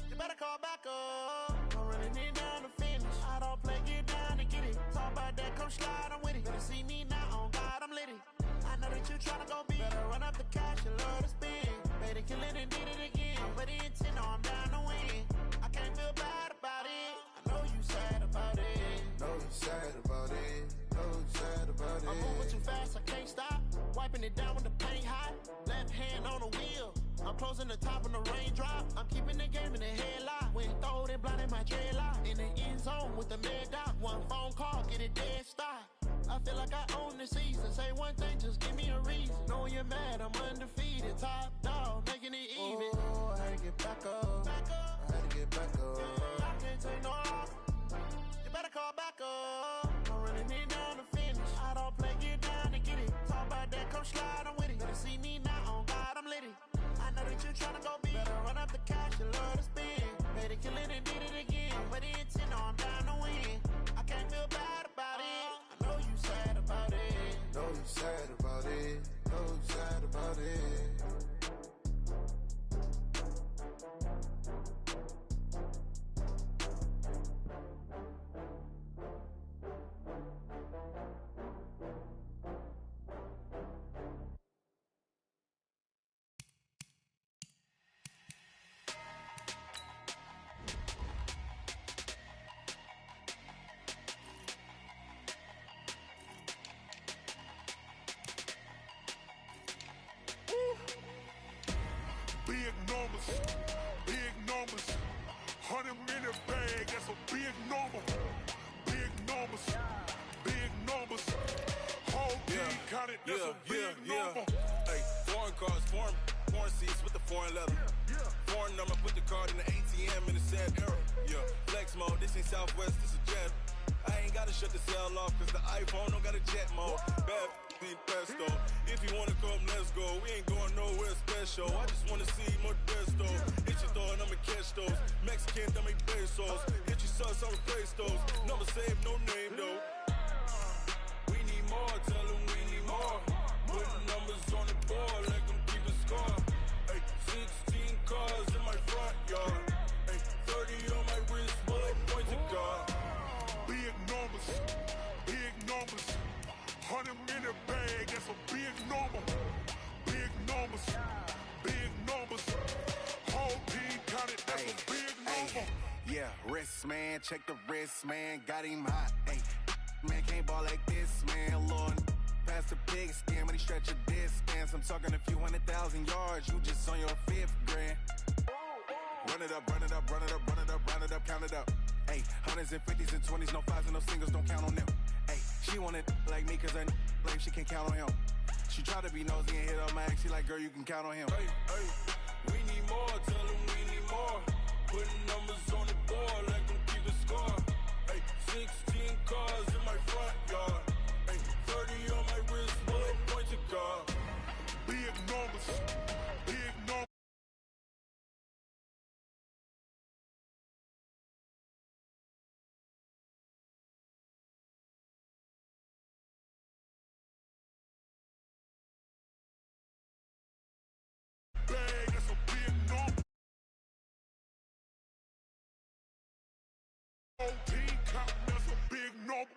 You better call back up. I'm running it down to finish. I don't play, get down to get it. Talk about that, come slide, I'm with it. Better see me now, on God, I'm litty. I know that you tryna go big. Better run up the cash, you love to spend. Pay to kill it and did it again. But the intent, no, I'm down to win. I can't feel bad about it. I know you sad about it. Know you sad about it. Know you sad about it. I'm moving too fast, I can't stop. Wiping it down with the paint hot. Left hand on the wheel. I'm closing the top on the raindrop. I'm keeping the game in the headlock. When throwed and blinded my dreadlock. In the end zone with the mad dot. One phone call, get it dead stop. I feel like I own the season. Say one thing, just give me a reason. Knowing you're mad, I'm undefeated. Top dog, making it even. Oh, I had to get back up. Back up. I had to get back up. I can't take no loss. You better call back up. I'm running it down to finish. I don't play, get down to get it. Talk about that, come slide, I'm with it. Better see me now, on God, I'm litty. I know that you tryna go big. Better run up the cash, you love to spend. Pay to kill it and did it again. But the intent, no, I'm down to win. I can't feel bad about it. I know you sad about it. Know you sad about it. Know you sad about it. bag, that's a big number. Big numbers, big numbers. Whole team counted, that's a big number. Hey, foreign cars, foreign seats with the foreign leather. Foreign number, put the card in the ATM in the sad era. Yeah, flex mode, this ain't Southwest, this is jet. I ain't gotta shut the cell off, cause the iPhone don't got a jet mode. Bad need pesto. If you wanna come, let's go. We ain't going nowhere special. I just wanna see more desto. Hit your throw and I'ma catch those. Mexican, I make pesos. Hit your sus, I'ma replace those. Number save, no name though. We need more, tell them we need more. Putting numbers on the board, let them keep a score. Hey, 16 cars in my front yard. Hey, 30 on my wrist, bullet points to God. Big numbers, big numbers. 100 minute bag, that's a big number. Big numbers, big numbers. Whole team counted, that's a big number. Yeah, wrist man, check the wrist man, got him hot. Ay, man can't ball like this, man. Lord, past the pig skin when he stretch a distance. I'm talking a few 100,000 yards, you just on your 5th grand. Run it up, run it up, run it up, run it up, run it up, count it up. Ay, 100s and 50s and 20s, no 5s and no singles, don't count on them. Ay, she want it like me cause her lame, she can't count on him. She try to be nosy and hit up my ex, she like, girl, you can count on him. Hey, hey, we need more, tell them we need more. Putting numbers on the board, let them keep a score. Hey, 16 cars in my front yard. Hey, 30 on my wrist, bullet points to God. Big numbers, big numbers. Bag, that's a big number. Whole team counting, that's a big number.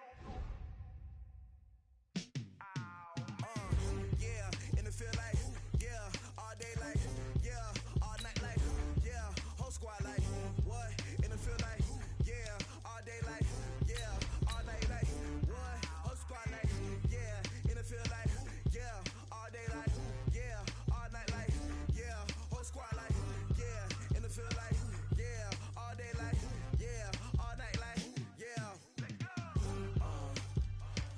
Yeah, in the field like, yeah, all day like, yeah, all night like, yeah, whole squad like, what? In the field like, yeah, all day like, yeah, all night like, what? Whole squad like, yeah, in the field like, yeah, all day like, yeah, all night like, yeah, whole squad like, yeah, in the field like, yeah, all day like, yeah, all night like, yeah.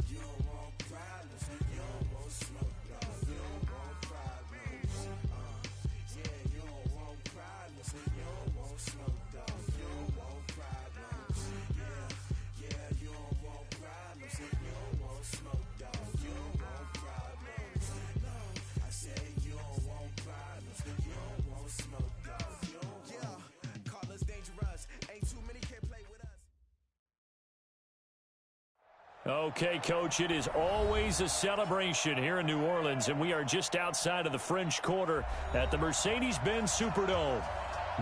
You don't want problems, you don't want smoke, dog. You don't want problems. Yeah, you don't want problems, you don't want smoke, dog. You don't want problems. Yeah, you don't want problems, you don't want smoke, dog. You don't want problems. No, I said you don't want problems, you don't want smoke, dog. You don't want. Yeah, call us dangerous. Ain't too many can play with us. Okay, Coach, it is always a celebration here in New Orleans, and we are just outside of the French Quarter at the Mercedes-Benz Superdome.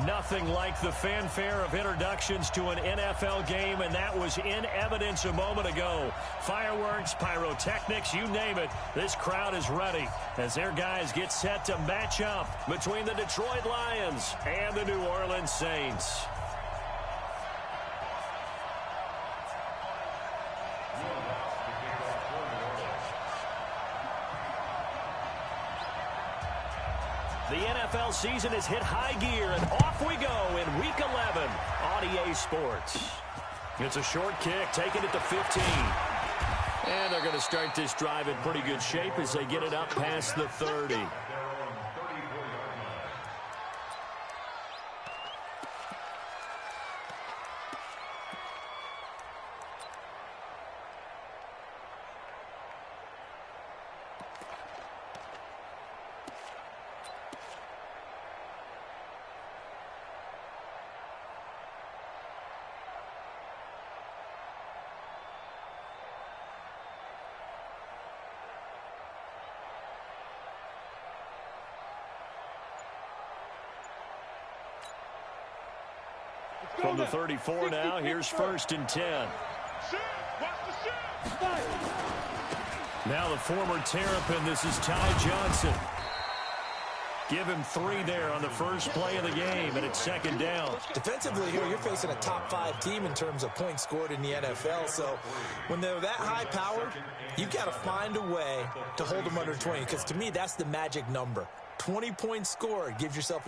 Nothing like the fanfare of introductions to an NFL game, and that was in evidence a moment ago. Fireworks, pyrotechnics, you name it, this crowd is ready as their guys get set to match up between the Detroit Lions and the New Orleans Saints. The NFL season has hit high gear, and off we go in Week 11 on EA Sports. It's a short kick, taking it to 15. And they're going to start this drive in pretty good shape as they get it up past the 30. From the 34 now, here's 1st and 10. Now the former Terrapin, this is Ty Johnson. Give him 3 there on the first play of the game, and it's 2nd down. Defensively here, you're facing a top-5 team in terms of points scored in the NFL. So when they're that high-powered, you've got to find a way to hold them under 20, because to me, that's the magic number. 20 points scored, you give yourself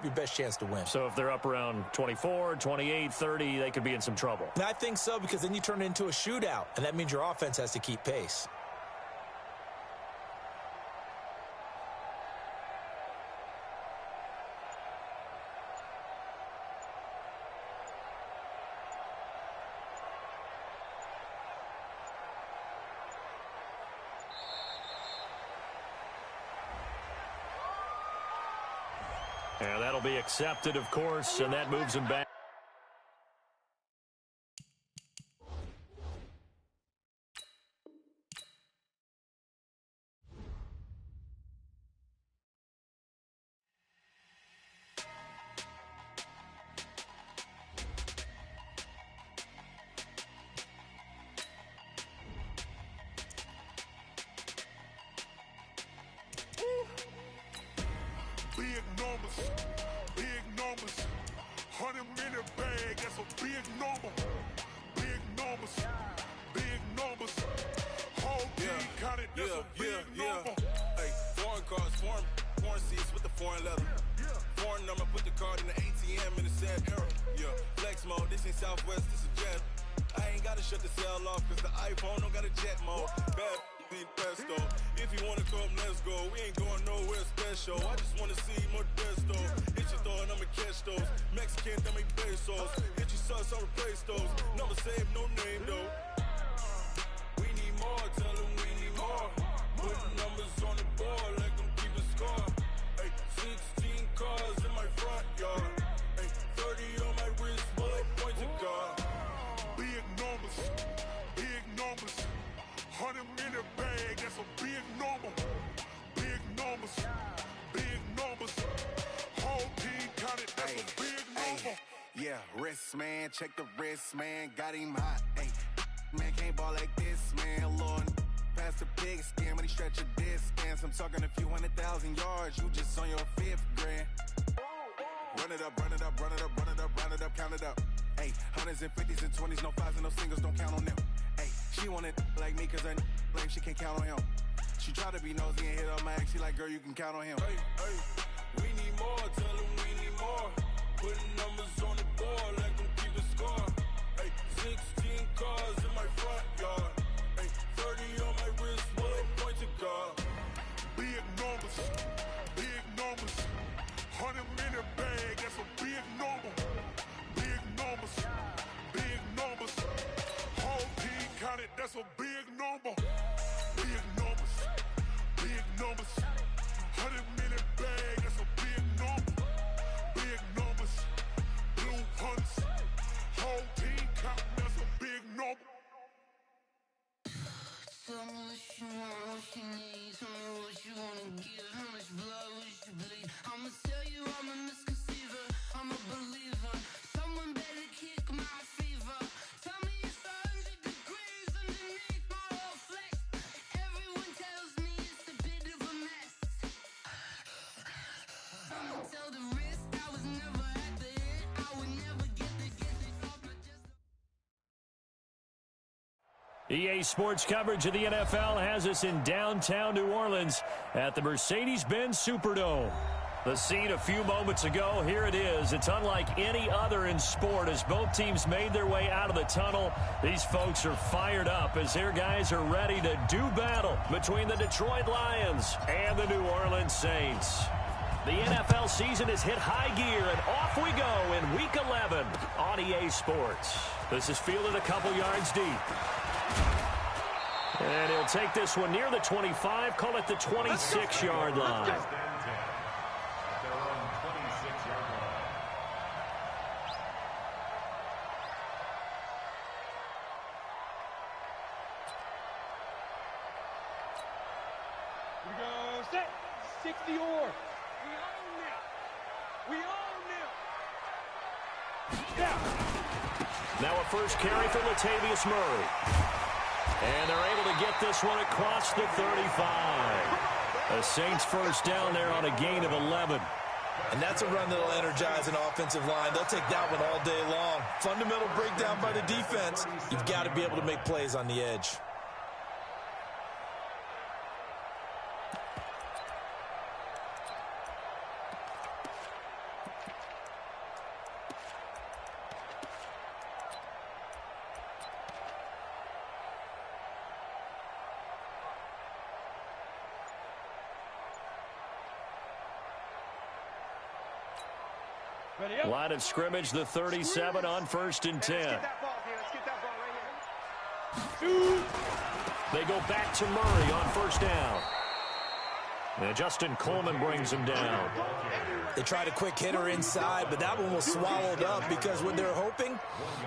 your best chance to win. So if they're up around 24, 28, 30, they could be in some trouble. And I think so, because then you turn it into a shootout, and that means your offense has to keep pace. And that'll be accepted, of course, and that moves him back. Big numbers, 100-minute bag, that's a big number. Big numbers, whole team counted, that's a big number. Hey, foreign cars, foreign seats with the foreign leather. Foreign number, put the card in the ATM in the sad era. Yeah, flex mode, this ain't Southwest, this is jet. I ain't gotta shut the cell off, cause the iPhone don't got a jet mode. Bad ain't pesto. If you wanna come, let's go. We ain't going nowhere special. I just wanna see Modesto. Hit your thought, I'ma catch those. Mexican, dame pesos. Hit your sus, I'll replace those. Number save, no name though. We need more, tell them we need more. Putting numbers on the board like I'm keeping score. Hey, 16 cars in my front yard. Hey, 30 on my wrist, while I point to God. Big numbers, 100-minute bag, that's a big number. Big numbers, whole team counted, that's a big number. Yeah, wrist, man, check the wrist, man, got him hot. Ay, man, can't ball like this, man, Lord. Past the pig skin, but he stretch a distance. I'm talking a few 100,000 yards, you just on your 5th grand. Run it up, count it up. Ay, hundreds and 50s and 20s, no 5s and no singles, don't count on them. Ay, she want it like me, cause her like she can't count on him. She try to be nosy and hit on my ex, she like, girl, you can count on him. Hey, we need more, tell them we need more. Putting numbers on the board like I'm keeping score. Hey, 16 cars in my front yard. Hey, 30 on my wrist, while I point to God. Big numbers, 100-minute bag, that's a big number. Big numbers, whole team counted, that's a big number. Big numbers, 100-minute bag, that's a big number. Big numbers, blue hunts, whole team counting, that's a big number. Tell me what you want, what you need. Tell me what you wanna give. How much blood would you bleed? I'ma tell you I'm a misconceiver. I'm a believer. Someone better kick my fever. Tell me it's 100 degrees underneath my whole flex. Everyone tells me it's a bit of a mess. I'ma tell the risk I was never at the end. I would never get this off my chest. EA Sports coverage of the NFL has us in downtown New Orleans at the Mercedes-Benz Superdome. The scene a few moments ago, here it is. It's unlike any other in sport as both teams made their way out of the tunnel. These folks are fired up as their guys are ready to do battle between the Detroit Lions and the New Orleans Saints. The NFL season has hit high gear, and off we go in Week 11 on EA Sports. This is fielded a couple yards deep. And he'll take this one near the 25, call it the 26-yard line. We go set, 60 or. We own them. Now a first carry for Latavius Murray. And they're able to get this one across the 35. The Saints first down there on a gain of 11. And that's a run that'll energize an offensive line. They'll take that one all day long. Fundamental breakdown by the defense. You've got to be able to make plays on the edge. Line of scrimmage, the 37 on 1st and 10. Let's get that ball here. Let's get that ball right here. They go back to Murray on 1st down. And Justin Coleman brings him down. They tried a quick hitter inside, but that one was swallowed up because when they're hoping,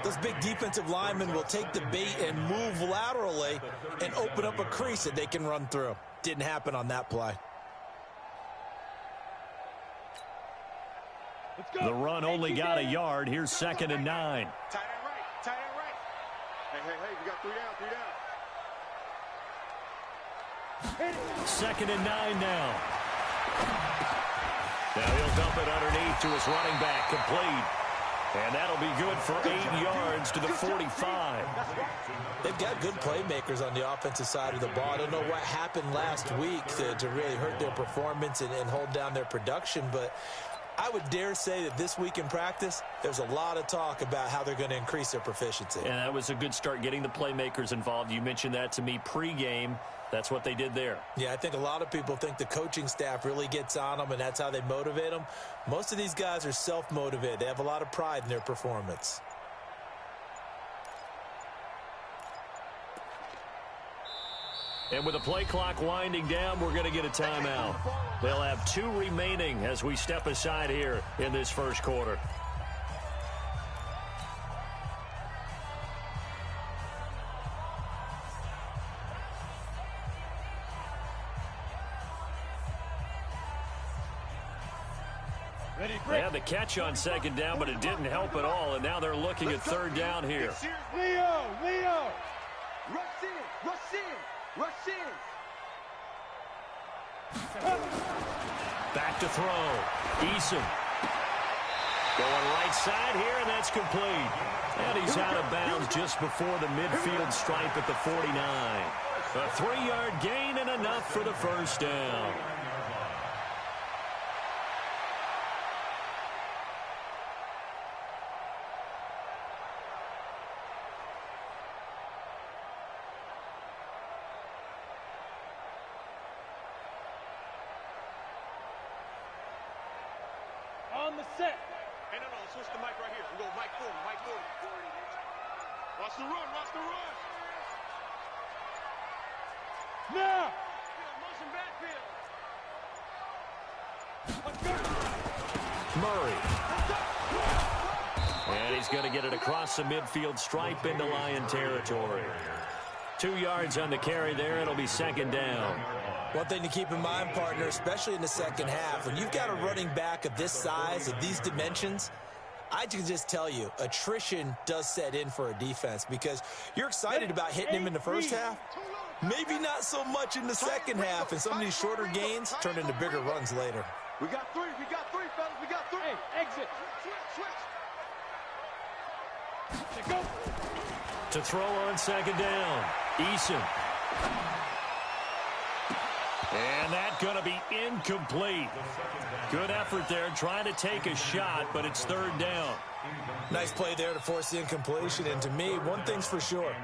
those big defensive linemen will take the bait and move laterally and open up a crease that they can run through. Didn't happen on that play. The run only got a yard. Here's 2nd and 9. Tight end right. Tight end right. Hey, we got 3 down, 3 down. 2nd and 9 now. Now he'll dump it underneath to his running back, complete. And that'll be good for 8 yards to the 45. They've got good playmakers on the offensive side of the ball. I don't know what happened last week to really hurt their performance and hold down their production, but I would dare say that this week in practice, there's a lot of talk about how they're going to increase their proficiency. And that was a good start, getting the playmakers involved. You mentioned that to me pregame. That's what they did there. Yeah, I think a lot of people think the coaching staff really gets on them, and that's how they motivate them. Most of these guys are self-motivated. They have a lot of pride in their performance. And with the play clock winding down, we're going to get a timeout. They'll have 2 remaining as we step aside here in this first quarter. They had the catch on 2nd down, but it didn't help at all, and now they're looking at 3rd down here. Leo! Rush in! Rush in! Rush in! Back to throw. Eason. Going right side here, and that's complete. And he's out of bounds just before the midfield stripe at the 49. A 3-yard gain and enough for the first down. On the set. Hey, no, switch the mic right here. We go mic 40, mic 40. Watch the run, watch the run. Now. Motion backfield. Murray. And he's going to get it across the midfield stripe into Lion territory. 2 yards on the carry there. It'll be 2nd down. One thing to keep in mind, partner, especially in the second half, when you've got a running back of this size, of these dimensions, I can just tell you, attrition does set in for a defense because you're excited about hitting him in the first half. Maybe not so much in the second half, and some of these shorter gains turn into bigger runs later. We got 3, fellas, we got 3. Hey, exit. Switch. Go. To throw on 2nd down. Eason. And that's going to be incomplete. Good effort there, trying to take a shot, but it's 3rd down. Nice play there to force the incompletion. And to me, one thing's for sure.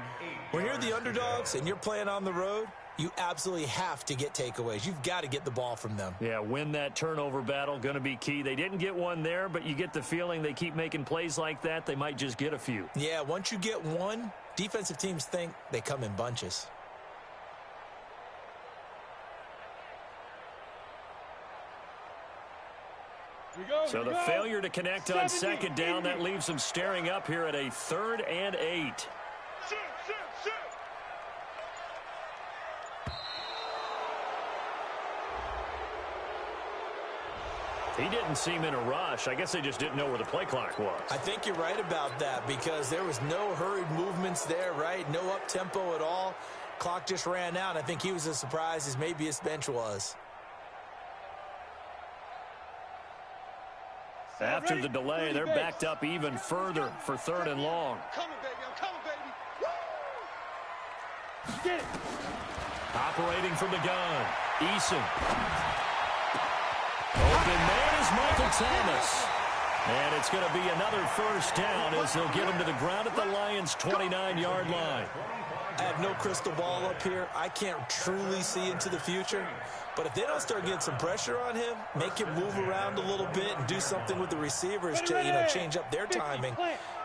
When you're the underdogs and you're playing on the road, you absolutely have to get takeaways. You've got to get the ball from them. Yeah, win that turnover battle, going to be key. They didn't get one there, but you get the feeling they keep making plays like that, they might just get a few. Yeah, once you get one, defensive teams think they come in bunches. So the failure to connect on 2nd down, that leaves them staring up here at a 3rd and 8. He didn't seem in a rush. I guess they just didn't know where the play clock was. I think you're right about that because there was no hurried movements there, right? No up-tempo at all. Clock just ran out. I think he was as surprised as maybe his bench was. After the delay, they're backed up even further for 3rd and long. I'm coming, baby. Woo! Get it. Operating from the gun, Eason. Open man is Michael Thomas. And it's going to be another first down as they'll get him to the ground at the Lions' 29-yard line. I have no crystal ball up here. I can't truly see into the future. But if they don't start getting some pressure on him, make him move around a little bit and do something with the receivers to change up their timing,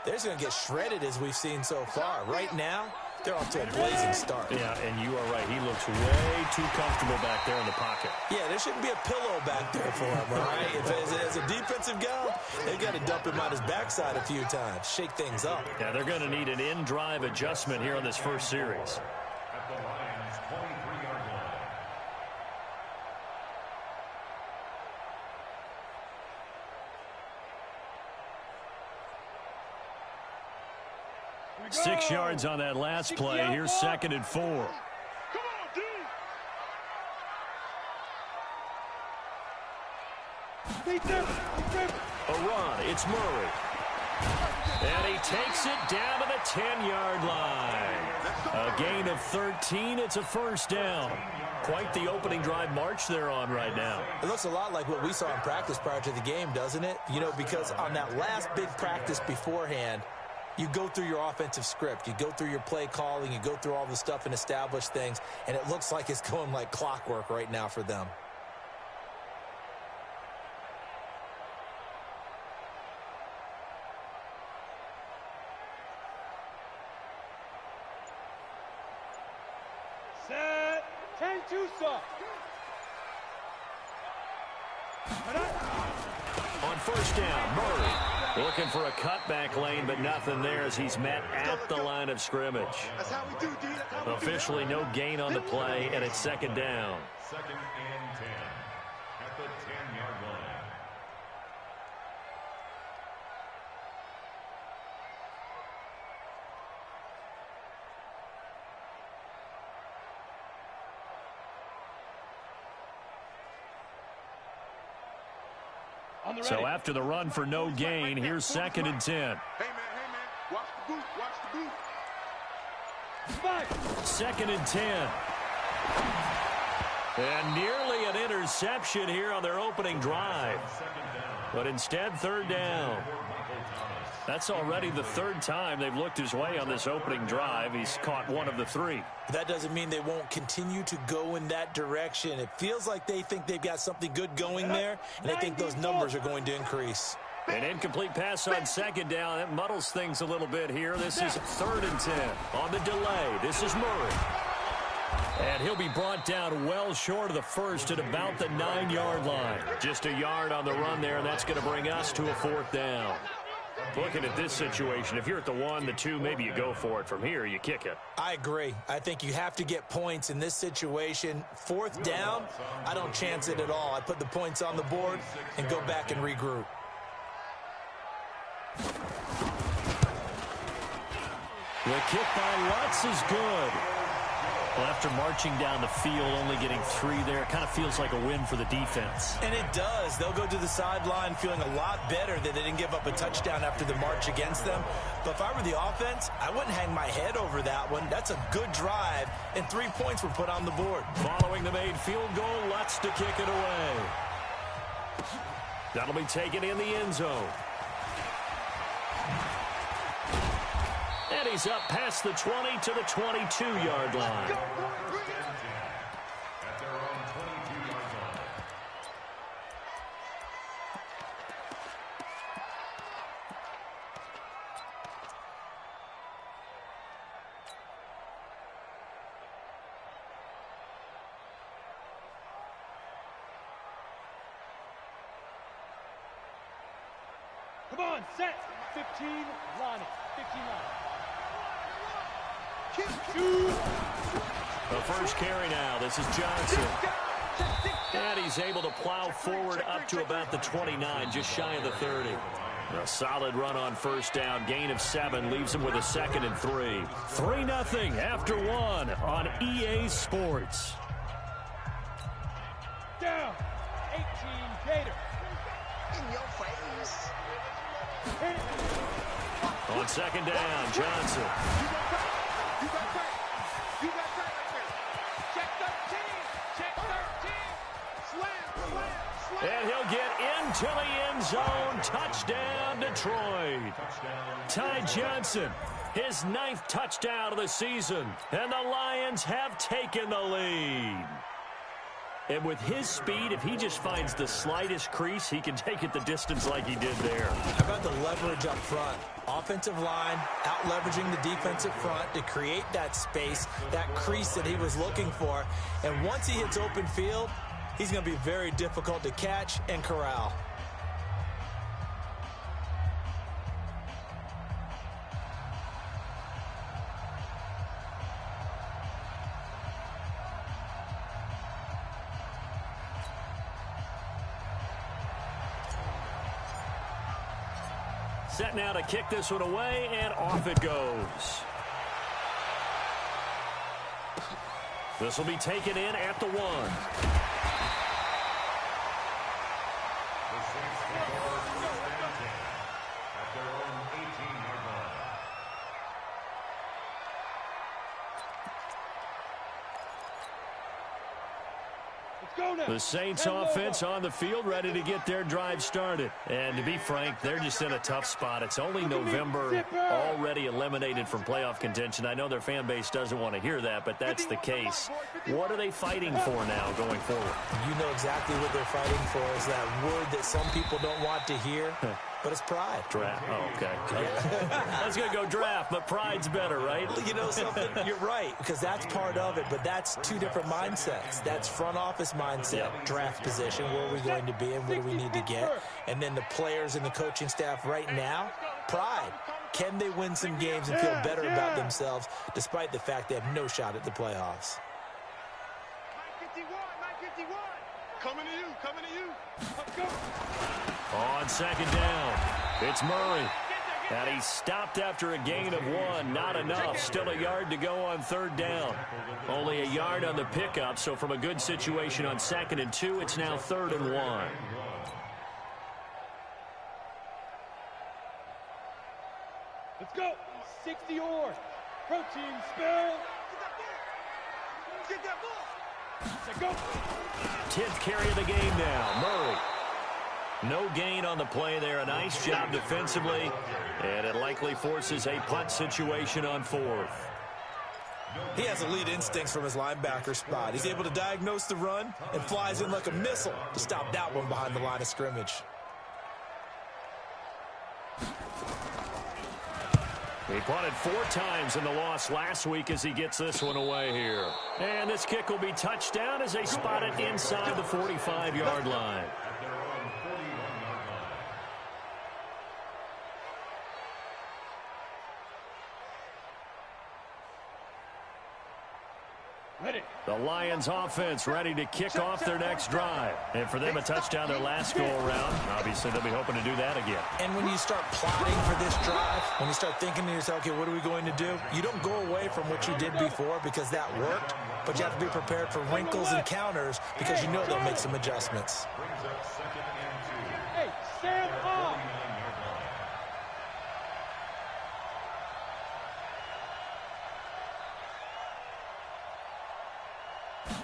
they're just going to get shredded as we've seen so far. Right now, they're off to a blazing start. Yeah, and you are right. He looks way too comfortable back there in the pocket. Yeah, there shouldn't be a pillow back there for him, all right? As a defensive guy, they've got to dump him on his backside a few times, shake things up. Yeah, they're going to need an in-drive adjustment here on this first series. At the Lions' 23-yard line. Go. 6 yards on that last play. Here's 2nd and 4. Come on, D. A run. It's Murray. And he takes it down to the 10-yard line. A gain of 13. It's a first down. Quite the opening drive march they're on right now. It looks a lot like what we saw in practice prior to the game, doesn't it? Because on that last big practice beforehand, you go through your offensive script. You go through your play calling. You go through all the stuff and establish things. And it looks like it's going like clockwork right now for them. Set. 10-2 stop. On first down, Murray looking for a cutback lane, but nothing there as he's met at the line of scrimmage. That's how we do, D. That's how we Officially no gain on the play, and it's 2nd down. 2nd and 10 at the 10-yard line. So after the run for no gain, here's 2nd and 10. Hey, man, watch the booth, watch the booth. 2nd and 10. And nearly an interception here on their opening drive. But instead, 3rd down. That's already the 3rd time they've looked his way on this opening drive. He's caught 1 of the 3. That doesn't mean they won't continue to go in that direction. It feels like they think they've got something good going there, and I think those numbers are going to increase. An incomplete pass on 2nd down. That muddles things a little bit here. This is 3rd and 10. On the delay, this is Murray. And he'll be brought down well short of the first at about the 9-yard line. Just a yard on the run there, and that's going to bring us to a 4th down. Looking at this situation, if you're at the 1, the 2, maybe you go for it. From here, you kick it. I agree. I think you have to get points in this situation. 4th down, I don't chance it at all. I put the points on the board and go back and regroup. The kick by Lutz is good. Well, after marching down the field, only getting 3 there, it kind of feels like a win for the defense. And it does. They'll go to the sideline feeling a lot better that they didn't give up a touchdown after the march against them. But if I were the offense, I wouldn't hang my head over that one. That's a good drive, and 3 points were put on the board. Following the made field goal, Lutz to kick it away. That'll be taken in the end zone. And he's up past the 20 to the 22-yard line. At their own 22-yard line. Come on, set. 15, line it. 15 line. The first carry now. This is Johnson. And he's able to plow forward up to about the 29, just shy of the 30. A solid run on first down. Gain of 7 leaves him with a 2nd and 3. 3-0 after 1 on EA Sports. Down. 18 Gator. In your face. On 2nd down, Johnson. You got tight right there. Check 13. Check 13. Slam, slam, And he'll get into the end zone. Touchdown, Detroit. Ty Johnson, his 9th touchdown of the season. And the Lions have taken the lead. And with his speed, if he just finds the slightest crease, he can take it the distance like he did there. How about the leverage up front? Offensive line out-leveraging the defensive front to create that space, that crease that he was looking for. And once he hits open field, he's going to be very difficult to catch and corral. Set now to kick this one away, and off it goes. This will be taken in at the 1. The Saints take over first and 10 at their own 18-yard line. The Saints offense on the field, ready to get their drive started. And to be frank, they're just in a tough spot. It's only November, already eliminated from playoff contention. I know their fan base doesn't want to hear that, but that's the case. What are they fighting for now going forward? You know exactly what they're fighting for is that word that some people don't want to hear, but it's pride. Draft. Oh, okay. I was going to go draft, but pride's better, right? You know something? You're right, because that's part of it, but that's two different mindsets. That's front office mindset, draft position, where are we going to be and what do we need to get? And then the players and the coaching staff right now, pride. Can they win some games and feel better about themselves despite the fact they have no shot at the playoffs? 951. Coming to you. Let's go. On 2nd down, it's Murray. And he's stopped after a gain of 1. Not enough. Still a yard to go on 3rd down. Only a yard on the pickup, so from a good situation on 2nd and 2, it's now 3rd and 1. Let's go. 60 yards. Protein spell. Get that ball. Let's go. 10th carry of the game now. Murray. No gain on the play there. A nice job defensively. And it likely forces a punt situation on 4th. He has elite instincts from his linebacker spot. He's able to diagnose the run and flies in like a missile to stop that one behind the line of scrimmage. He punted 4 times in the loss last week as he gets this one away here. And this kick will be touchdown as they spot it inside the 45-yard line. The Lions offense ready to kick off their next drive. And for them, a touchdown their last go-around. Obviously, they'll be hoping to do that again. And when you start plotting for this drive, when you start thinking to yourself, okay, what are we going to do? You don't go away from what you did before because that worked, but you have to be prepared for wrinkles and counters because you know they'll make some adjustments. Hey, stand up.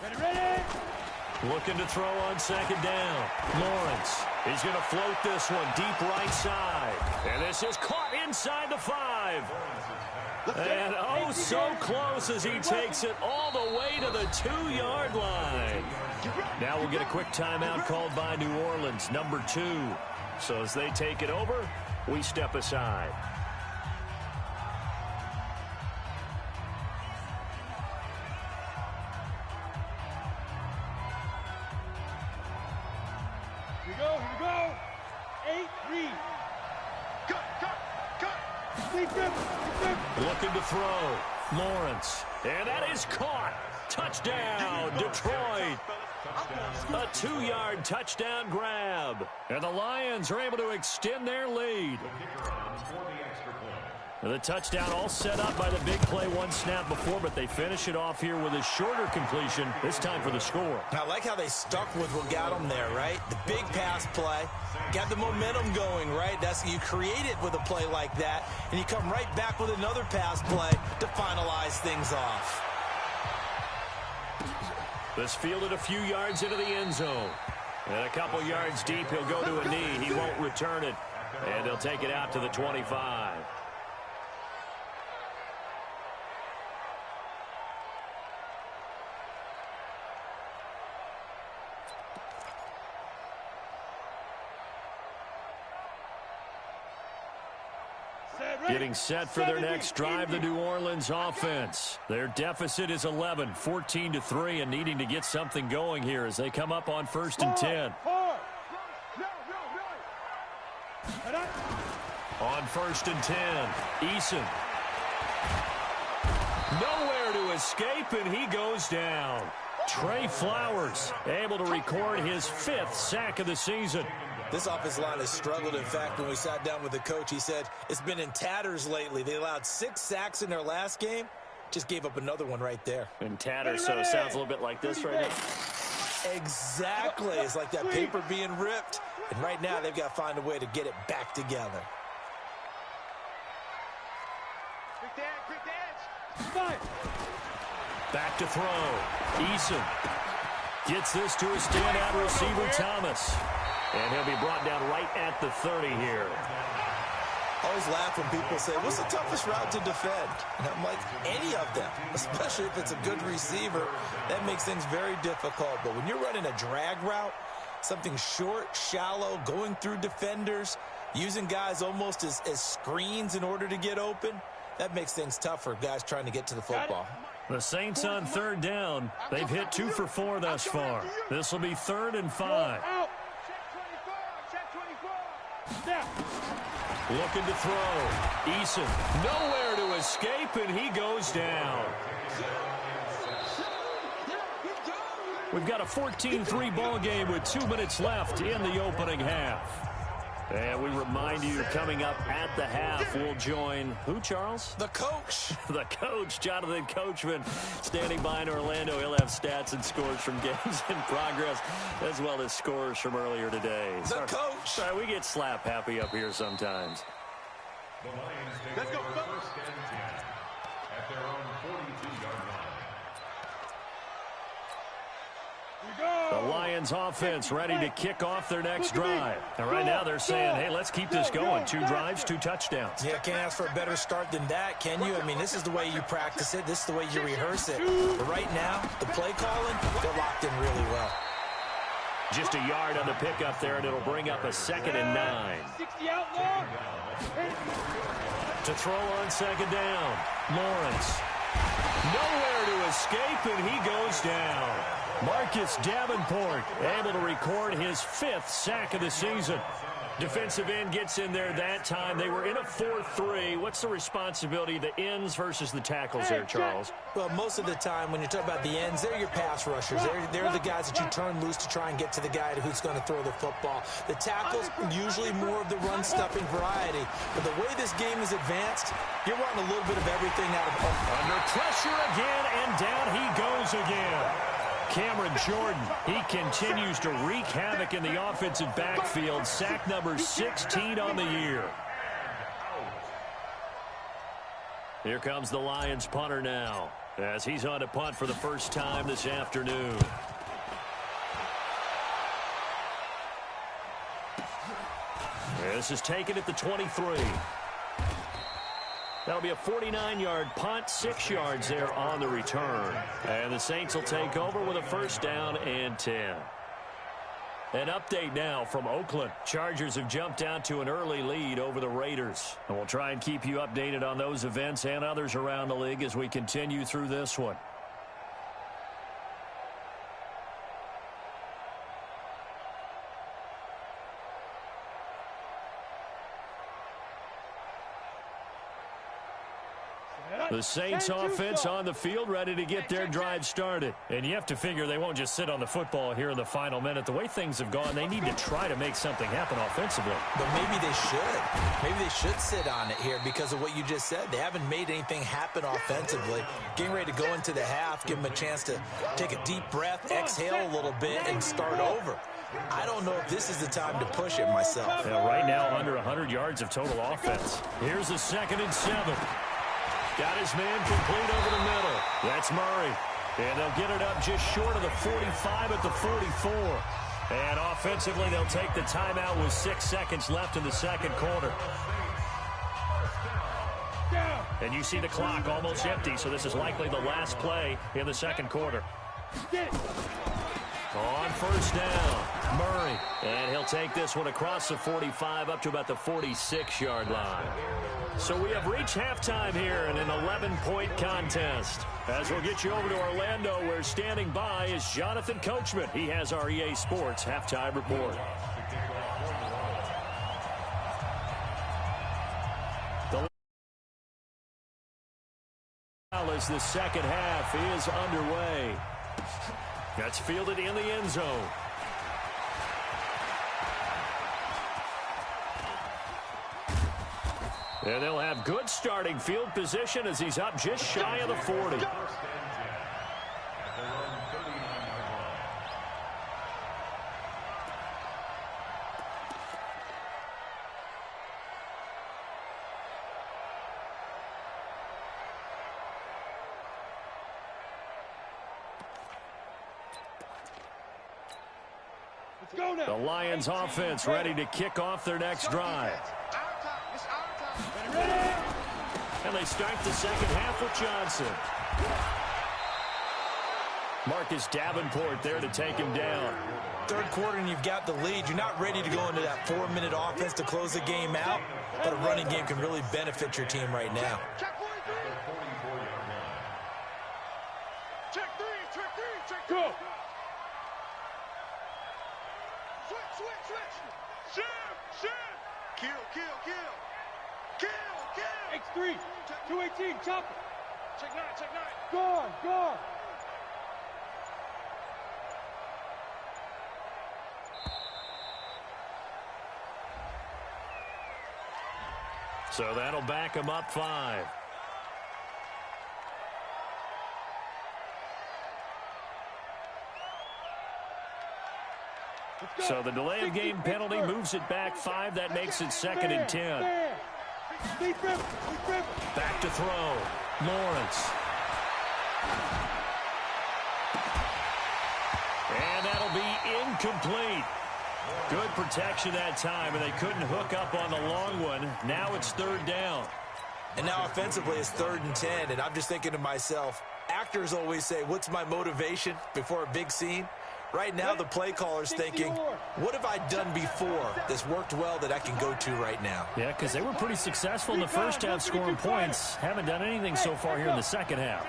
Ready. Looking to throw on 2nd down. Lawrence. He's going to float this one deep right side. And this is caught inside the 5. And oh, so close as he takes it all the way to the 2-yard line. Now we'll get a quick timeout called by New Orleans, number 2. So as they take it over, we step aside. Here we go. 8-3. Cut. Looking to throw. Lawrence. And that is caught. Touchdown, Detroit. A 2-yard touchdown grab. And the Lions are able to extend their lead. The touchdown all set up by the big play 1 snap before, but they finish it off here with a shorter completion, this time for the score. I like how they stuck with what got them there, right? The big pass play, got the momentum going, right? You create it with a play like that, and you come right back with another pass play to finalize things off. This fielded a few yards into the end zone. And a couple yards deep, he'll go to a knee. He won't return it. And they'll take it out to the 25. Getting set for their next drive, the New Orleans offense. Their deficit is 11, 14-3, and needing to get something going here as they come up on 1st and 10. On 1st and 10, Eason. Nowhere to escape, and he goes down. Trey Flowers able to record his 5th sack of the season. This offensive line has struggled. In fact, when we sat down with the coach, he said it's been in tatters lately. They allowed 6 sacks in their last game. Just gave up another one right there. In tatters, so it sounds a little bit like this right now. Exactly. It's like that paper being ripped. And right now, they've got to find a way to get it back together. Back to throw. Eason gets this to a standout receiver, Thomas. And he'll be brought down right at the 30 here. I always laugh when people say, what's the toughest route to defend? And I'm like, any of them, especially if it's a good receiver. That makes things very difficult. But when you're running a drag route, something short, shallow, going through defenders, using guys almost as screens in order to get open, that makes things tough for guys trying to get to the football. The Saints on 3rd down. They've hit 2 for 4 thus far. This will be 3rd and 5. Looking to throw. Eason nowhere to escape, and he goes down. We've got a 14-3 ball game with 2 minutes left in the opening half. And we remind you, coming up at the half, we'll join who, Charles? The coach. The coach, Jonathan Coachman, standing by in Orlando. He'll have stats and scores from games in progress, as well as scores from earlier today. The coach. Sorry, we get slap happy up here sometimes. The Lions take over 1st and 10 at their own 42-yard line. The Lions offense ready to kick off their next drive. And right now they're saying, hey, let's keep this going. 2 drives, 2 touchdowns. Yeah, can't ask for a better start than that, can you? I mean, this is the way you practice it. This is the way you rehearse it. But right now, the play calling, they're locked in really well. Just a yard on the pickup there, and it'll bring up a 2nd and 9. To throw on 2nd down, Lawrence. Nowhere to escape, and he goes down. Marcus Davenport able to record his 5th sack of the season. Defensive end gets in there that time. They were in a 4-3. What's the responsibility of the ends versus the tackles there, Charles? Well, most of the time when you talk about the ends, they're your pass rushers. They're the guys that you turn loose to try and get to the guy who's going to throw the football. The tackles, usually more of the run-stuffing variety. But the way this game is advanced, you're wanting a little bit of everything out of them. Under pressure again, and down he goes again. Cameron Jordan, he continues to wreak havoc in the offensive backfield. Sack number 16 on the year. Here comes the Lions punter now, as he's on to punt for the first time this afternoon. This is taken at the 23. That'll be a 49-yard punt, 6 yards there on the return. And the Saints will take over with a 1st down and 10. An update now from Oakland. Chargers have jumped out to an early lead over the Raiders. And we'll try and keep you updated on those events and others around the league as we continue through this one. The Saints offense on the field, ready to get their drive started. And you have to figure they won't just sit on the football here in the final minute. The way things have gone, they need to try to make something happen offensively. But maybe they should. Maybe they should sit on it here because of what you just said. They haven't made anything happen offensively. Getting ready to go into the half, give them a chance to take a deep breath, exhale a little bit, and start over. I don't know if this is the time to push it myself. Yeah, right now, under 100 yards of total offense. Here's a 2nd and 7. Got his man complete over the middle. That's Murray. And they'll get it up just short of the 45 at the 44. And offensively, they'll take the timeout with 6 seconds left in the second quarter. And you see the clock almost empty, so this is likely the last play in the second quarter. On first down, Murray. And he'll take this one across the 45 up to about the 46-yard line. So we have reached halftime here in an 11-point contest. As we'll get you over to Orlando, where standing by is Jonathan Coachman. He has our EA Sports halftime report. As the second half is underway. That's fielded in the end zone. And they'll have good starting field position as he's up just shy of the 40. The Lions offense ready to kick off their next drive. And they start the second half with Johnson. Marcus Davenport there to take him down. Third quarter and you've got the lead. You're not ready to go into that 4-minute offense to close the game out, but a running game can really benefit your team right now. Check 3, check go. Switch. Shim. Kill. X3, 218, chopper. Check 9. Gone. So that'll back him up 5. So the delay of game penalty moves it back 5. That makes it 2nd and 10. Back to throw. Lawrence. And that'll be incomplete. Good protection that time, and they couldn't hook up on the long one. Now it's 3rd down. And now offensively it's 3rd and 10, and I'm just thinking to myself, actors always say, what's my motivation before a big scene? Right now, the play caller's thinking, what have I done before that's worked well that I can go to right now? Yeah, because they were pretty successful in the first half scoring points. Haven't done anything so far here in the second half.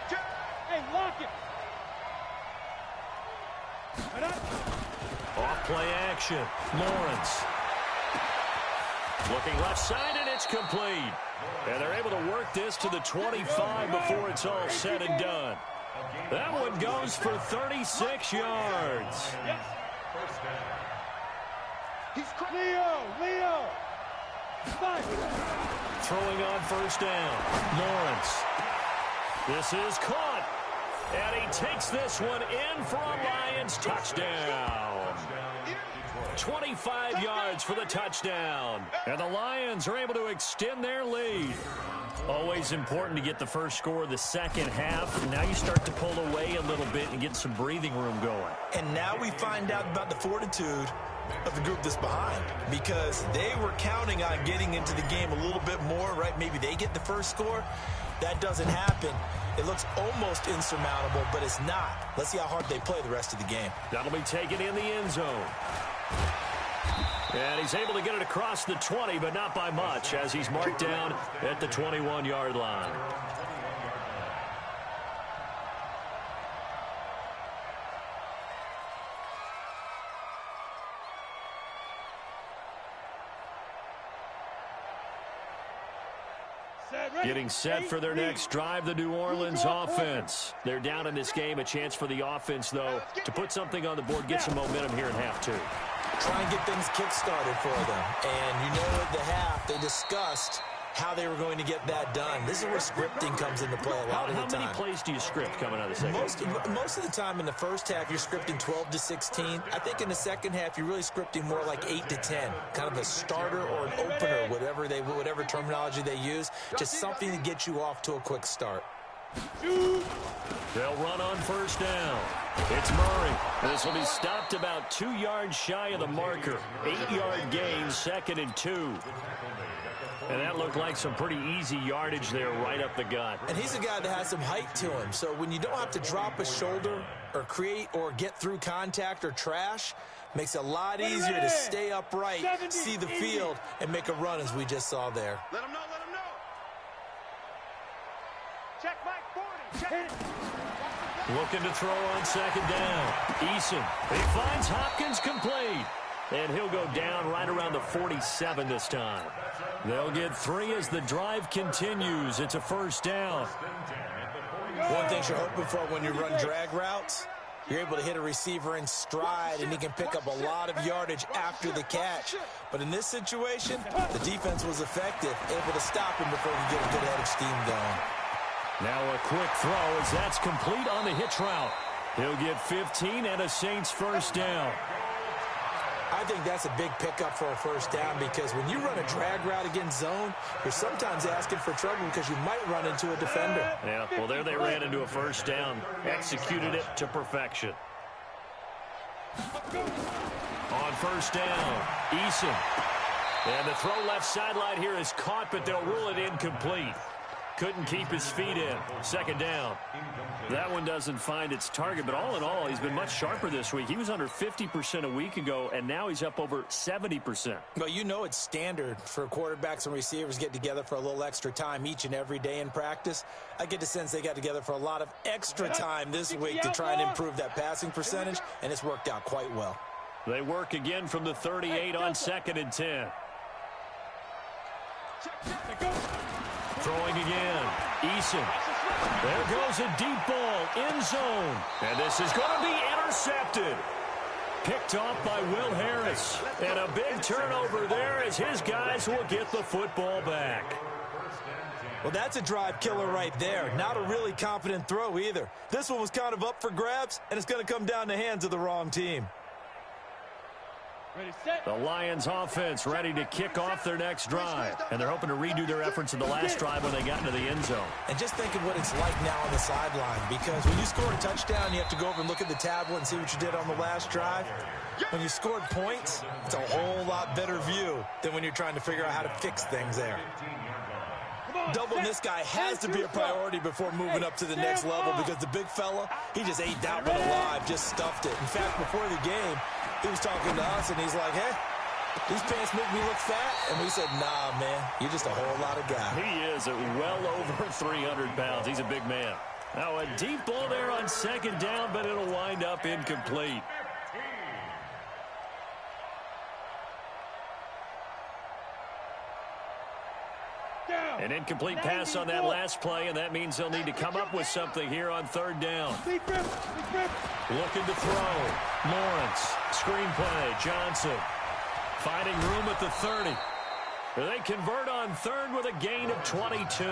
Hey, lock it. Off play action. Lawrence. Looking left side, and it's complete. And they're able to work this to the 25 before it's all said and done. That one goes for 36 yards. Leo. Throwing on first down. Lawrence. This is caught. And he takes this one in for a Lions touchdown. 25 yards for the touchdown. And the Lions are able to extend their lead. Always important to get the first score of the second half. Now you start to pull away a little bit and get some breathing room going. And now we find out about the fortitude of the group that's behind, because they were counting on getting into the game a little bit more, right? Maybe they get the first score. That doesn't happen. It looks almost insurmountable, but it's not. Let's see how hard they play the rest of the game. That'll be taken in the end zone. And he's able to get it across the 20, but not by much, as he's marked down at the 21-yard line. Getting set for their next drive, the New Orleans offense. They're down in this game. A chance for the offense, though, to put something on the board, get some momentum here in half 2. Try and get things kick-started for them. And you know at the half, they discussed how they were going to get that done. This is where scripting comes into play a lot of the time. How many plays do you script coming out of the second? Most of the time in the first half, you're scripting 12 to 16. I think in the second half, you're really scripting more like 8 to 10. Kind of a starter or an opener, whatever terminology they use. Just something to get you off to a quick start. They'll run on first down. It's Murray. This will be stopped about 2 yards shy of the marker. 8-yard gain, 2nd and 2. And that looked like some pretty easy yardage there right up the gut. And he's a guy that has some height to him. So when you don't have to drop a shoulder or create or get through contact or trash, makes it a lot easier to stay upright, see the field, and make a run as we just saw there. Let him know, let him know. Check Mike 40. Check it. Looking to throw on 2nd down. Eason. He finds Hopkins complete. And he'll go down right around the 47 this time. They'll get 3 as the drive continues. It's a first down. One thing you're hoping for when you run drag routes, you're able to hit a receiver in stride, and he can pick up a lot of yardage after the catch. But in this situation, the defense was effective, able to stop him before he get a good head of steam going. Now a quick throw as that's complete on the hitch route. He'll get 15 and a Saints first down. I think that's a big pickup for a first down because when you run a drag route against zone, you're sometimes asking for trouble because you might run into a defender. Yeah, well, there they ran into a first down. Executed it to perfection. On first down, Eason. And the throw left sideline here is caught, but they'll rule it incomplete. Couldn't keep his feet in. 2nd down. That one doesn't find its target, but all in all, he's been much sharper this week. He was under 50% a week ago, and now he's up over 70%. Well, you know it's standard for quarterbacks and receivers get together for a little extra time each and every day in practice. I get the sense they got together for a lot of extra time this week to try and improve that passing percentage, and it's worked out quite well. They work again from the 38 on 2nd and 10. Throwing again. Eason. There goes a deep ball. End zone. And this is going to be intercepted. Picked off by Will Harris. And a big turnover there as his guys will get the football back. Well, that's a drive killer right there. Not a really confident throw either. This one was kind of up for grabs, and it's going to come down the hands of the wrong team. The Lions offense ready to kick off their next drive. And they're hoping to redo their efforts in the last drive when they got into the end zone. And just think of what it's like now on the sideline, because when you score a touchdown, you have to go over and look at the tablet and see what you did on the last drive. When you scored points, it's a whole lot better view than when you're trying to figure out how to fix things there. Doubling this guy has to be a priority before moving up to the next level because the big fella, he just ate that one alive, just stuffed it. In fact, before the game, he was talking to us, and he's like, hey, these pants make me look fat. And we said, nah, man, you're just a whole lot of guy. He is well over 300 pounds. He's a big man. Now a deep ball there on 2nd down, but it'll wind up incomplete. An incomplete pass on that last play, and that means they'll need to come up with something here on 3rd down. Looking to throw. Lawrence. Screenplay. Johnson. Finding room at the 30. They convert on 3rd with a gain of 22.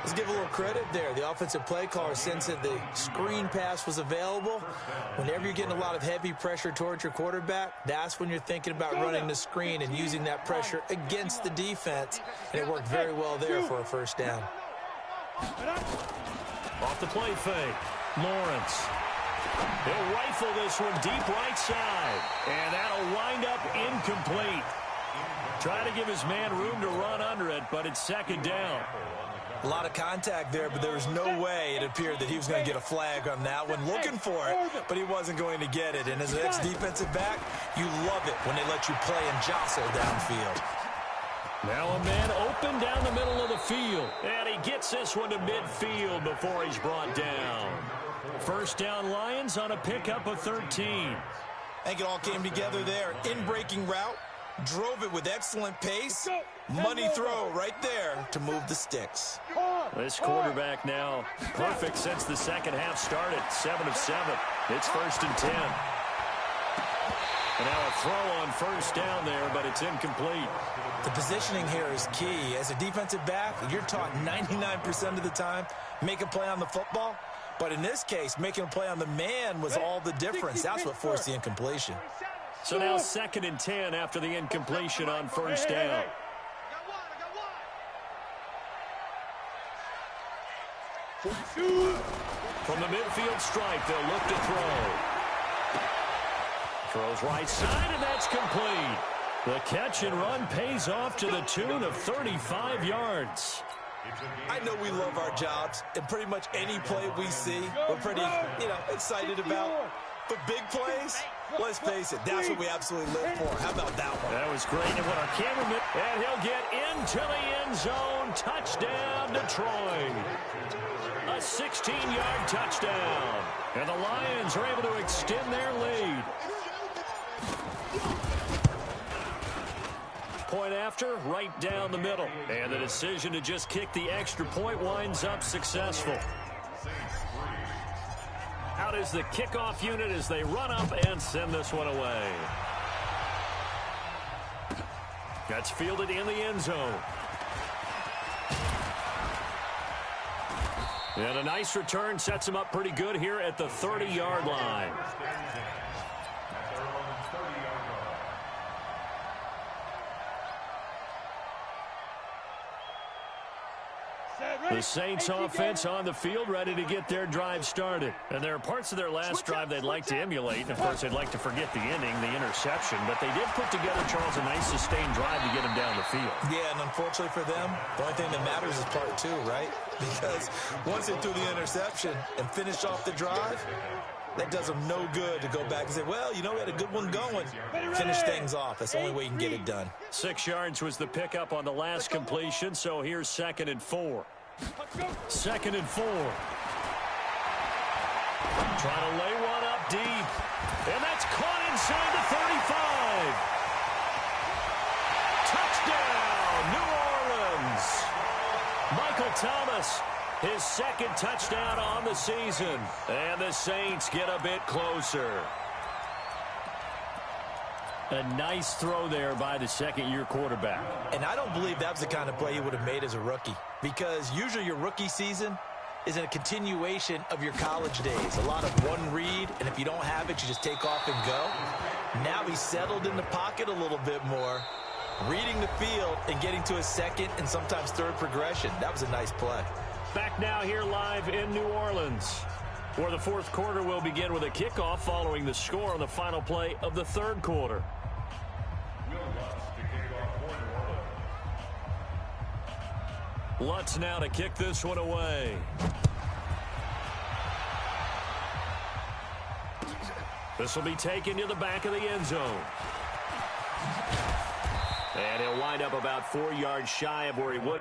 Let's give a little credit there. The offensive play caller sensed that the screen pass was available. Whenever you're getting a lot of heavy pressure towards your quarterback, that's when you're thinking about running the screen and using that pressure against the defense. And it worked very well there for a first down. Off the play fake. Lawrence. He'll rifle this one deep right side. And that'll wind up incomplete. Trying to give his man room to run under it, but it's 2nd down. A lot of contact there, but there was no way it appeared that he was going to get a flag on that one. Looking for it, but he wasn't going to get it. And as an ex-defensive back, you love it when they let you play and jostle downfield. Now a man open down the middle of the field. And he gets this one to midfield before he's brought down. First down Lions on a pickup of 13. I think it all came together there. In-breaking route. Drove it with excellent pace. Money throw right there to move the sticks. This quarterback now perfect since the second half started. 7 of 7. It's 1st and 10. And now a throw on first down there, but it's incomplete. The positioning here is key. As a defensive back, you're taught 99% of the time, make a play on the football. But in this case, making a play on the man was all the difference. That's what forced the incompletion. So now 2nd and 10 after the incompletion on first down. From the midfield stripe, they'll look to throw. Throws right side, and that's complete. The catch and run pays off to the tune of 35 yards. I know we love our jobs, and pretty much any play we see, we're pretty, excited about. But big plays, let's face it, that's what we absolutely live for. How about that one? That was great. And what our cameraman, and he'll get into the end zone. Touchdown, Detroit. A 16-yard touchdown. And the Lions are able to extend their lead. Point after, right down the middle. And the decision to just kick the extra point winds up successful. Out is the kickoff unit as they run up and send this one away. That's fielded in the end zone. And a nice return sets him up pretty good here at the 30-yard line. The Saints offense on the field, ready to get their drive started. And there are parts of their last drive they'd like to emulate. And, of course, they'd like to forget the inning, the interception. But they did put together, Charles, a nice sustained drive to get them down the field. Yeah, and unfortunately for them, the only thing that matters is part two, right? Because once they threw the interception and finished off the drive, that does them no good to go back and say, well, we had a good one going. Finish things off. That's the only way you can get it done. 6 yards was the pickup on the last completion, so here's 2nd and 4. 2nd and 4. Trying to lay one up deep. And that's caught inside the 35. Touchdown, New Orleans. Michael Thomas, his 2nd touchdown on the season. And the Saints get a bit closer. A nice throw there by the second-year quarterback. And I don't believe that was the kind of play he would have made as a rookie, because usually your rookie season is a continuation of your college days. A lot of one read, and if you don't have it, you just take off and go. Now he's settled in the pocket a little bit more, reading the field and getting to his second and sometimes third progression. That was a nice play. Back now here live in New Orleans, where the fourth quarter will begin with a kickoff following the score on the final play of the third quarter. Lutz now to kick this one away. This will be taken to the back of the end zone. And he'll wind up about 4 yards shy of where he would.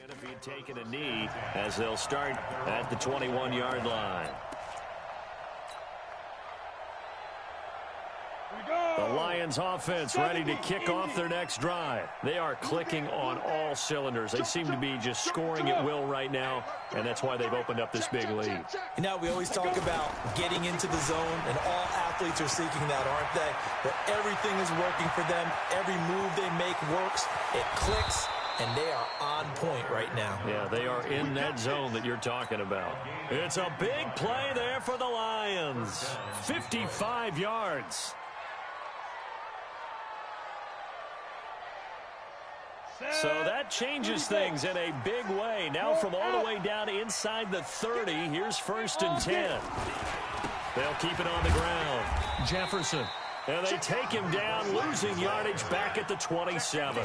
If he had taken a knee, as they'll start at the 21-yard line. The Lions offense ready to kick off their next drive. They are clicking on all cylinders. They seem to be just scoring at will right now, and that's why they've opened up this big lead. We always talk about getting into the zone, and all athletes are seeking that, aren't they? But everything is working for them. Every move they make works. It clicks. And they are on point right now. Yeah, they are in that zone that you're talking about. It's a big play there for the Lions. 55 yards. So that changes things in a big way. Now from all the way down inside the 30, here's 1st and 10. They'll keep it on the ground. Jefferson. And they take him down, losing yardage back at the 27.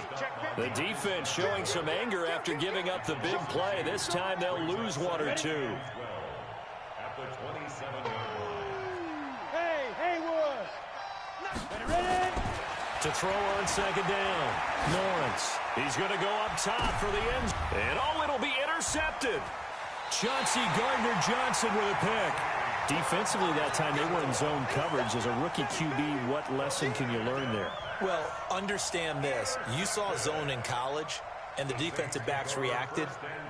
The defense showing some anger after giving up the big play. This time they'll lose 1 or 2. At the 27-yard line. Hey, Haywood! Ready? To throw on 2nd down. Lawrence. He's going to go up top for the end. And it'll be intercepted. Chauncey Gardner-Johnson with a pick. Defensively that time, they were in zone coverage. As a rookie QB, what lesson can you learn there? Well, understand this. You saw zone in college, and the defensive backs reacted,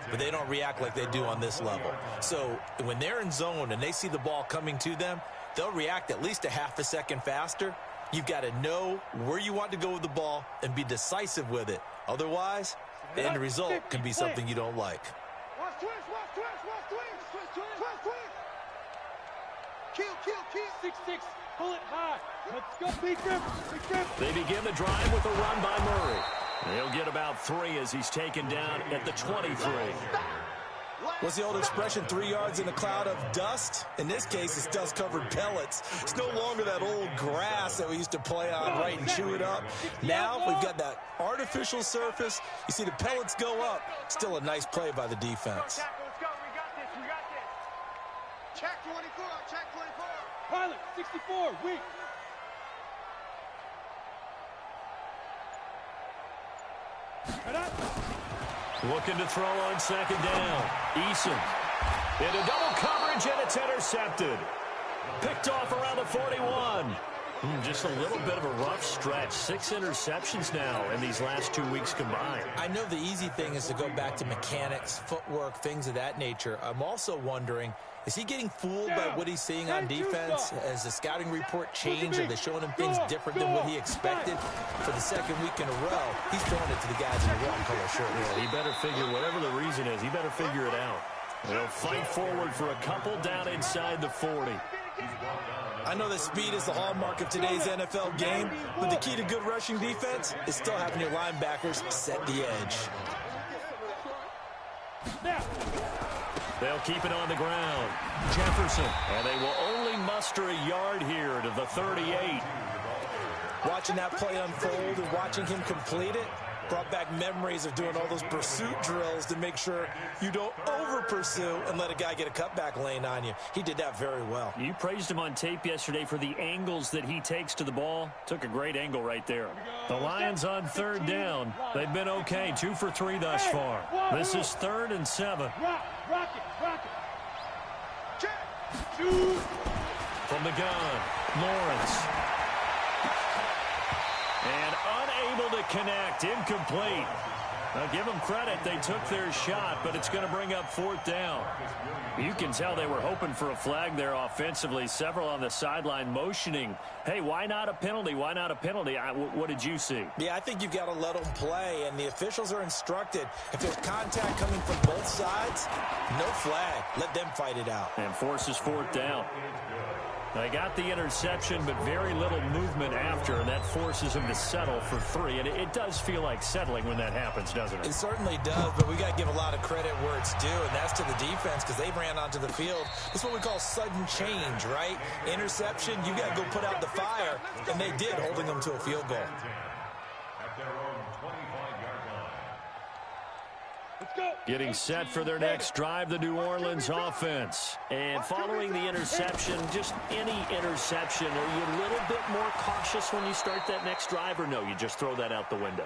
but they don't react like they do on this level. So when they're in zone and they see the ball coming to them, they'll react at least a half a second faster. You've got to know where you want to go with the ball and be decisive with it. Otherwise, the end result can be something you don't like. Watch twist, watch twist, watch twist, twist, twist, twist. Kill. 6-6, pull it high. Let's go, big grip, big grip. They begin the drive with a run by Murray. He'll get about 3 as he's taken down at the 23. What's the old expression, 3 yards in a cloud of dust? In this case, it's dust-covered pellets. It's no longer that old grass that we used to play on, right, and chew it up. Now we've got that artificial surface. You see the pellets go up. Still a nice play by the defense. Let's go. We got this. Check 24, check 24. Pilot, 64, weak. Looking to throw on second down. Eason into double coverage, and it's intercepted. Picked off around the 41. Just a little bit of a rough stretch. 6 interceptions now in these last 2 weeks combined. I know the easy thing is to go back to mechanics, footwork, things of that nature. I'm also wondering, is he getting fooled by what he's seeing on defense? Has the scouting report changed? Are they showing him things different than what he expected? For the second week in a row, he's throwing it to the guys in the wrong color shirt. Yeah, he better figure, whatever the reason is, he better figure it out. They'll fight forward for a couple down inside the 40. I know that speed is the hallmark of today's NFL game, but the key to good rushing defense is still having your linebackers set the edge. They'll keep it on the ground. Jefferson, and they will only muster a yard here to the 38. Watching that play unfold and watching him complete it brought back memories of doing all those pursuit drills to make sure you don't over-pursue and let a guy get a cutback lane on you. He did that very well. You praised him on tape yesterday for the angles that he takes to the ball. Took a great angle right there. The Lions on third down. They've been okay, 2 for 3 thus far. This is 3rd and 7. Rock it. Shoot. From the gun, Lawrence. And unable to connect, incomplete. Now give them credit, they took their shot, but it's going to bring up 4th down. You can tell they were hoping for a flag there offensively. Several on the sideline motioning, hey, why not a penalty? Why not a penalty? What did you see? Yeah, I think you've got to let them play, and the officials are instructed. If there's contact coming from both sides, no flag. Let them fight it out. And forces 4th down. They got the interception, but very little movement after, and that forces him to settle for 3. And it does feel like settling when that happens, doesn't it? It certainly does, but we got to give a lot of credit where it's due, and that's to the defense because they ran onto the field. It's what we call sudden change, right? Interception, you got to go put out the fire, and they did, holding them to a field goal. At their own 25-yard line. Getting set for their next drive, the New Orleans offense. And following the interception, just any interception, are you a little bit more cautious when you start that next drive, or no, you just throw that out the window?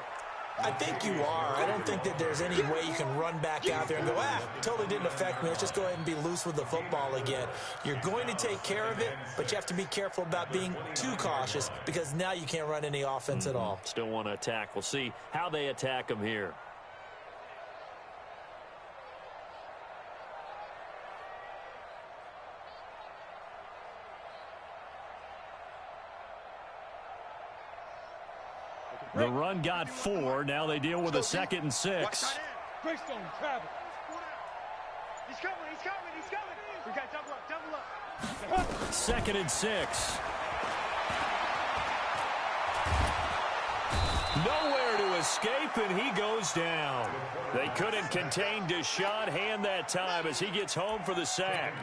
I think you are. I don't think that there's any way you can run back out there and go, totally didn't affect me. Let's just go ahead and be loose with the football again. You're going to take care of it, but you have to be careful about being too cautious because now you can't run any offense at all. Still want to attack. We'll see how they attack them here. The run got 4. Now they deal with a 2nd and 6. Greystone, travel. He's coming. We got double up. 2nd and 6. Nowhere to escape, and he goes down. They couldn't contain Deshaun Hand that time as he gets home for the sack.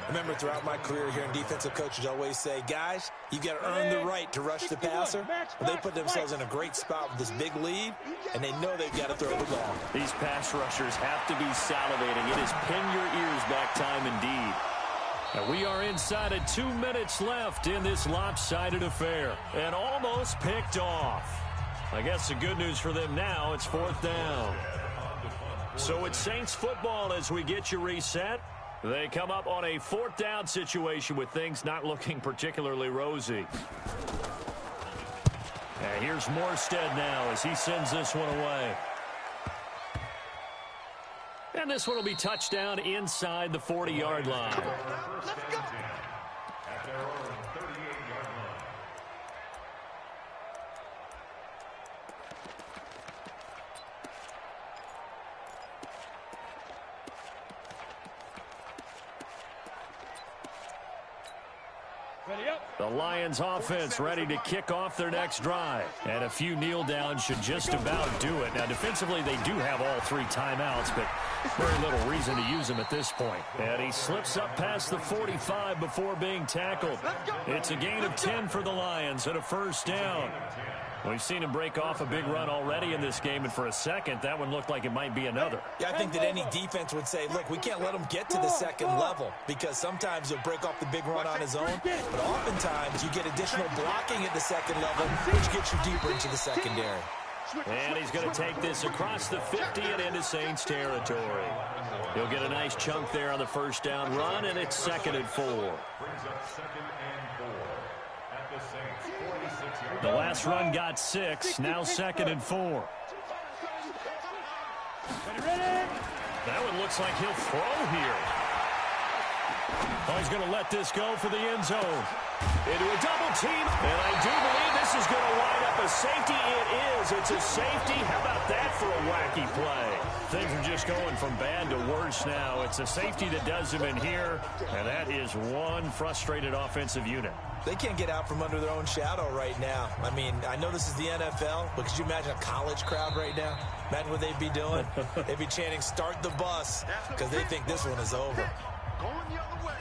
Remember, throughout my career here in defensive coaches always say, guys, you've got to earn the right to rush the passer. Well, they put themselves in a great spot with this big lead, and they know they've got to throw the ball. These pass rushers have to be salivating. It is pin your ears back time indeed. And we are inside of 2 minutes left in this lopsided affair. And almost picked off. I guess the good news for them now, it's 4th down. So it's Saints football as we get you reset. They come up on a 4th down situation with things not looking particularly rosy. And here's Morstead now as he sends this one away. And this one will be touchdown inside the 40-yard line. Let's go. At their own 38-yard line. Ready up. The Lions offense ready to kick off their next drive. And a few kneel downs should just about do it. Now, defensively, they do have all 3 timeouts, but very little reason to use them at this point. And he slips up past the 45 before being tackled. It's a gain of 10 for the Lions and a first down. We've seen him break off a big run already in this game, and for a second, that one looked like it might be another. Yeah, I think that any defense would say, look, we can't let him get to the second level because sometimes he'll break off the big run on his own, but oftentimes you get additional blocking at the second level, which gets you deeper into the secondary. And he's going to take this across the 50 and into Saints territory. He'll get a nice chunk there on the first down run, and it's 2nd and 4. Brings up 2nd and 4 at the Saints 46-yard line. The last run got 6, now 2nd and 4. That one looks like he'll throw here. Oh, he's going to let this go for the end zone. Into a double team, and I do believe this is going to wind up a safety. It is. It's a safety. How about that for a wacky play? Things are just going from bad to worse now. It's a safety that does him in here, and that is one frustrated offensive unit. They can't get out from under their own shadow right now. I mean, I know this is the NFL, but could you imagine a college crowd right now? Imagine what they'd be doing. They'd be chanting, "Start the bus," because they think this one is over. Going the other way.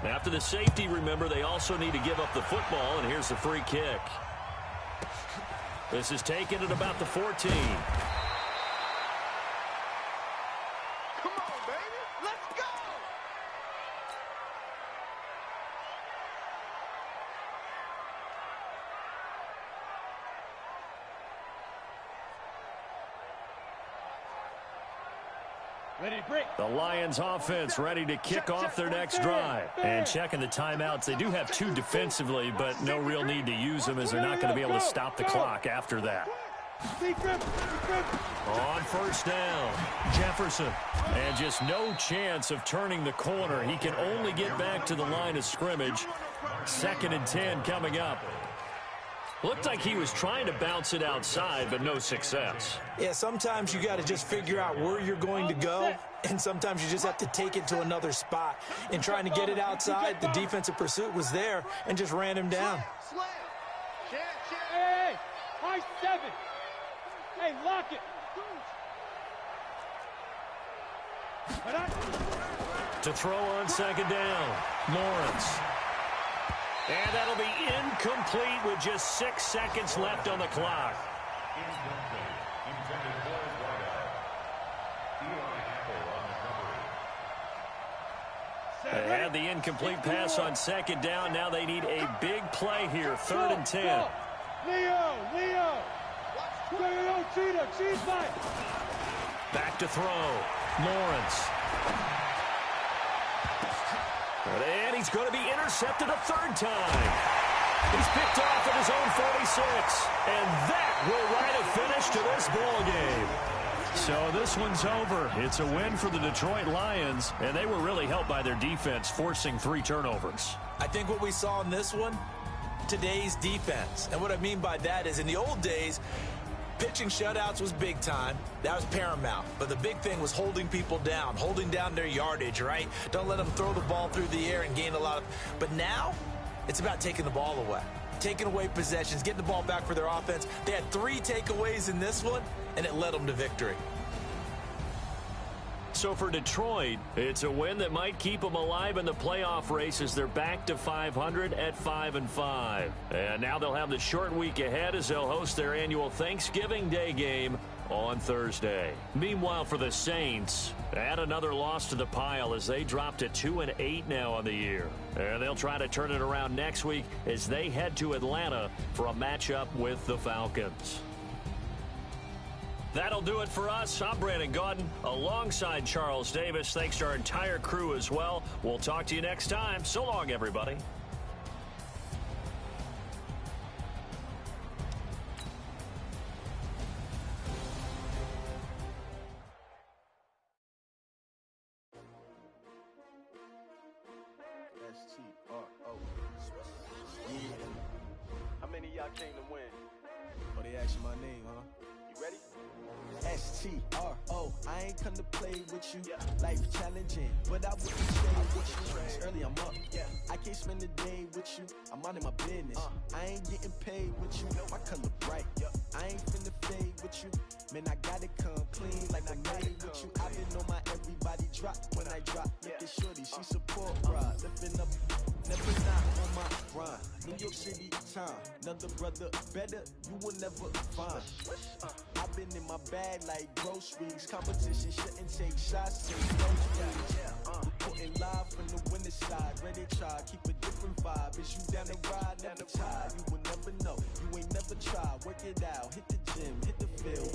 After the safety, remember, they also need to give up the football, and here's the free kick. This is taken at about the 14. Come on, baby. Let's go. Ready to break. The Lions offense ready to kick off their next drive. And checking the timeouts, they do have 2 defensively, but no real need to use them as they're not going to be able to stop the clock after that. On first down, Jefferson. And just no chance of turning the corner. He can only get back to the line of scrimmage. 2nd and 10 coming up. Looked like he was trying to bounce it outside, but no success. Yeah, sometimes you got to just figure out where you're going to go, and sometimes you just have to take it to another spot. In trying to get it outside, the defensive pursuit was there and just ran him down. Slam. Hey, high 7. Hey, lock it. To throw on 2nd down, Lawrence. And that'll be incomplete with just 6 seconds left on the clock. Incomplete. Intended for his wideout. Eli Apple on the coverage. They had the incomplete pass on 2nd down. Now they need a big play here. 3rd and 10. Leo. Cheese fight. Back to throw. Lawrence. And he's going to be intercepted a 3rd time. He's picked off at his own 46. And that will write a finish to this ball game. So this one's over. It's a win for the Detroit Lions, and they were really helped by their defense, forcing 3 turnovers. I think what we saw in this one, today's defense. And what I mean by that is in the old days, pitching shutouts was big time. That was paramount. But the big thing was holding people down, holding down their yardage, right? Don't let them throw the ball through the air and gain a lot of... But now, it's about taking the ball away. Taking away possessions, getting the ball back for their offense. They had 3 takeaways in this one, and it led them to victory. So for Detroit, it's a win that might keep them alive in the playoff race as they're back to 500 at 5-5. And now they'll have the short week ahead as they'll host their annual Thanksgiving Day game on Thursday. Meanwhile, for the Saints, add another loss to the pile as they drop to 2-8 now on the year. And they'll try to turn it around next week as they head to Atlanta for a matchup with the Falcons. That'll do it for us. I'm Brandon Gaudin alongside Charles Davis. Thanks to our entire crew as well. We'll talk to you next time. So long, everybody. How many of y'all came to win? Oh, they asking my name, huh? You ready? S-T-R-O, I ain't come to play with you. Life challenging, but I wouldn't trade with you. It's early, I'm up. I can't spend the day with you. I'm minding my business. I ain't getting paid with you. My color bright. I ain't finna fade with you. Man, I gotta come clean like I made with you. I been on my everybody drop when I drop. Look at shorty, she support ride. Lifting up, never not on my grind. New York City time, another brother better, you will never find. I've been in my bag like groceries. Competition shouldn't take shots, take groceries. Reporting live from the winning side. Ready to try, keep a different vibe. Is you down the ride, never tired. You will never know, you ain't never tried. Work it out, hit the gym, hit the field.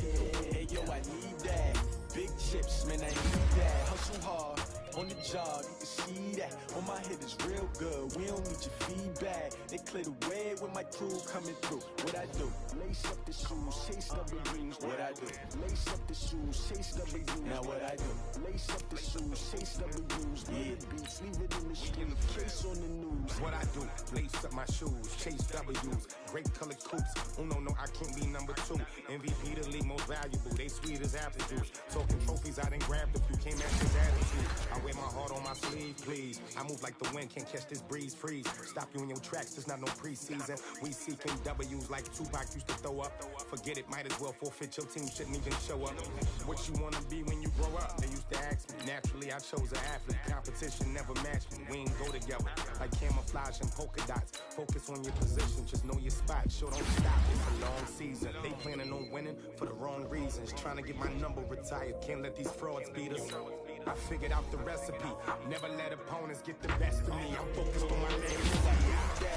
Hey yo, I need that. Big chips, man, I need that. Hustle hard, on the job, you can see that. On my head is real good, we don't need your feedback. They clear the way with my crew coming through. What I do? Lace up the shoes, chase W's. What I do? Lace up the shoes, chase W's. Now what I do? Lace up the shoes, chase W's. Yeah, beats, leave it in the street, case on the news. What I do? Lace up my shoes, chase W's. Great colored coops. Uno, no, I can't be number 2. MVP the league most valuable. They sweet as apple juice. Talking trophies, I done grabbed a few. Can't match his attitude. I wear my heart on my sleeve, please. I move like the wind, can't catch this breeze, freeze. Stop you in your tracks, there's not no preseason. We seeking W's like Tupac used to throw up. Forget it, might as well forfeit. Your team shouldn't even show up. What you wanna be when you grow up? They used to ask me. Naturally, I chose an athlete. Competition never matched me. We ain't go together like camouflage and polka dots. Focus on your position, just know your spot. Sure, don't stop. It's a long season. They planning on winning for the wrong reasons. Trying to get my number retired. Can't let these frauds beat us. I figured out the recipe. Never let opponents get the best of me. I'm focused on my name.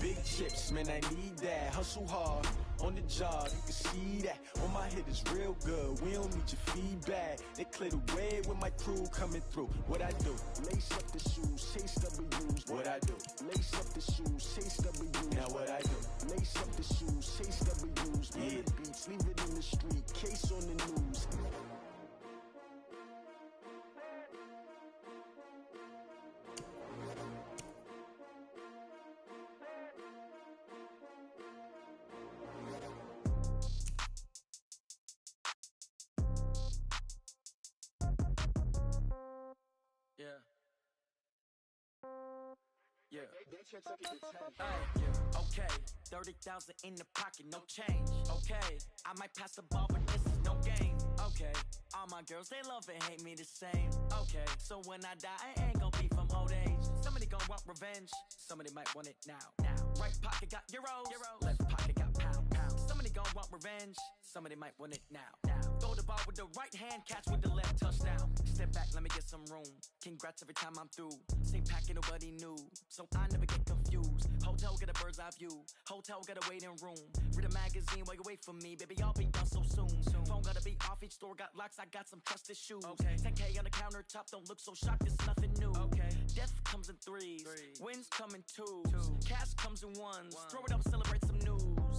Big chips, man, I need that. Hustle hard, on the job, you can see that. On my head is real good, we don't need your feedback. They clear the way with my crew coming through. What I do? Lace up the shoes, chase W's. What I do? Lace up the shoes, chase W's. Now what I do? Lace up the shoes, chase W's. Yeah, beats, leave it in the street, case on the news. Okay, 30,000 in the pocket, no change. Okay, I might pass the ball, but this is no game. Okay, all my girls, they love and hate me the same. Okay, so when I die, I ain't gon' be from old age. Somebody gon' want revenge, somebody might want it now. Right pocket got euros, left pocket got pound. Somebody gon' want revenge, somebody might want it now. Throw the ball with the right hand, catch with the left, touchdown. Step back, let me get some room. Congrats every time I'm through. Same packet, nobody knew, so I never get confused. Hotel get a bird's eye view, hotel get a waiting room. Read a magazine while you wait for me, baby, I'll be done so soon. Phone gotta be off, each store got locks, I got some trusted shoes. 10K on the countertop, don't look so shocked, it's nothing new. Death comes in threes, wins come in twos. Cash comes in ones, throw it up, celebrate some news.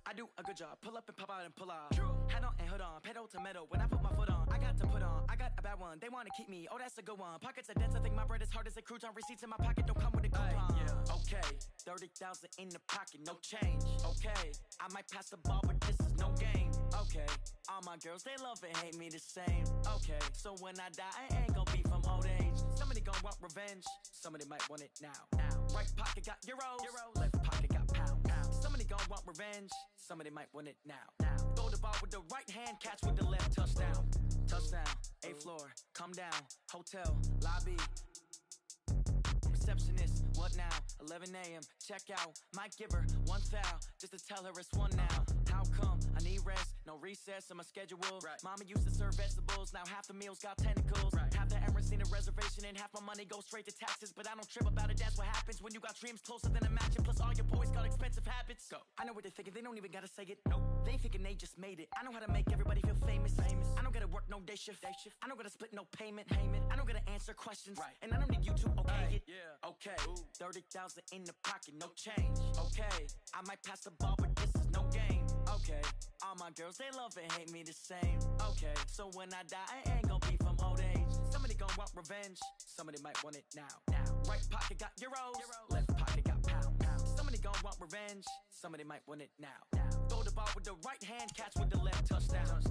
I do a good job, pull up and pop out and pull out. Head on and hood on, pedal to metal. When I put my foot on, I got to put on. I got a bad one, they wanna keep me, oh that's a good one. Pockets are dense, I think my bread is hard as a crouton. Receipts in my pocket don't come with a coupon. Okay, 30,000 in the pocket, no change. Okay, I might pass the ball, but this is no game. Okay, all my girls, they love and hate me the same. Okay, so when I die, I ain't gon' be from old age. Somebody gon' want revenge, somebody might want it now. Right pocket got euros, left pocket got pound. Somebody gon' want revenge, somebody might want it now. Throw the ball with the right hand, catch with the left, touchdown. Touchdown, 8th floor, come down, hotel, lobby. Receptionist, what now? 11 a.m., check out. Might give her one foul, just to tell her it's one now. How come? I need rest, no recess in my schedule. Mama used to serve vegetables, now half the meals got tentacles. Half the errands need a reservation and half my money goes straight to taxes. But I don't trip about it, that's what happens when you got dreams closer than a match. And plus all your boys got expensive habits. Go. I know what they're thinking, they don't even gotta say it. Nope. They ain't thinking they just made it. I know how to make everybody feel famous. I don't gotta work no day shift. I don't gotta split no payment. I don't gotta answer questions. And I don't need you to okay it. Yeah. Okay. 30,000 in the pocket, no change. Okay. I might pass the ball, but this is no game. Okay. All my girls, they love and hate me the same. Okay. So when I die, I ain't gonna be from old age. Somebody gon' want revenge. Somebody might want it now. Right pocket got euros. Left pocket got pounds. Somebody gon' want revenge. Somebody might want it now. Throw the ball with the right hand, catch with the left, touchdown.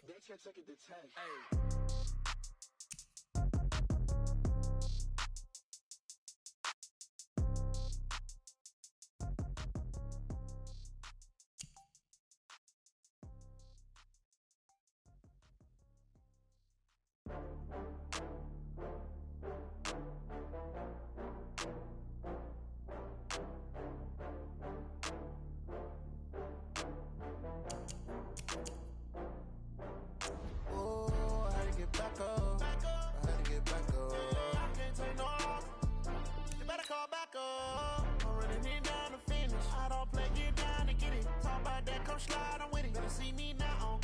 They can't take it to 10. Hey. Slide, I'm with it. Better see me now on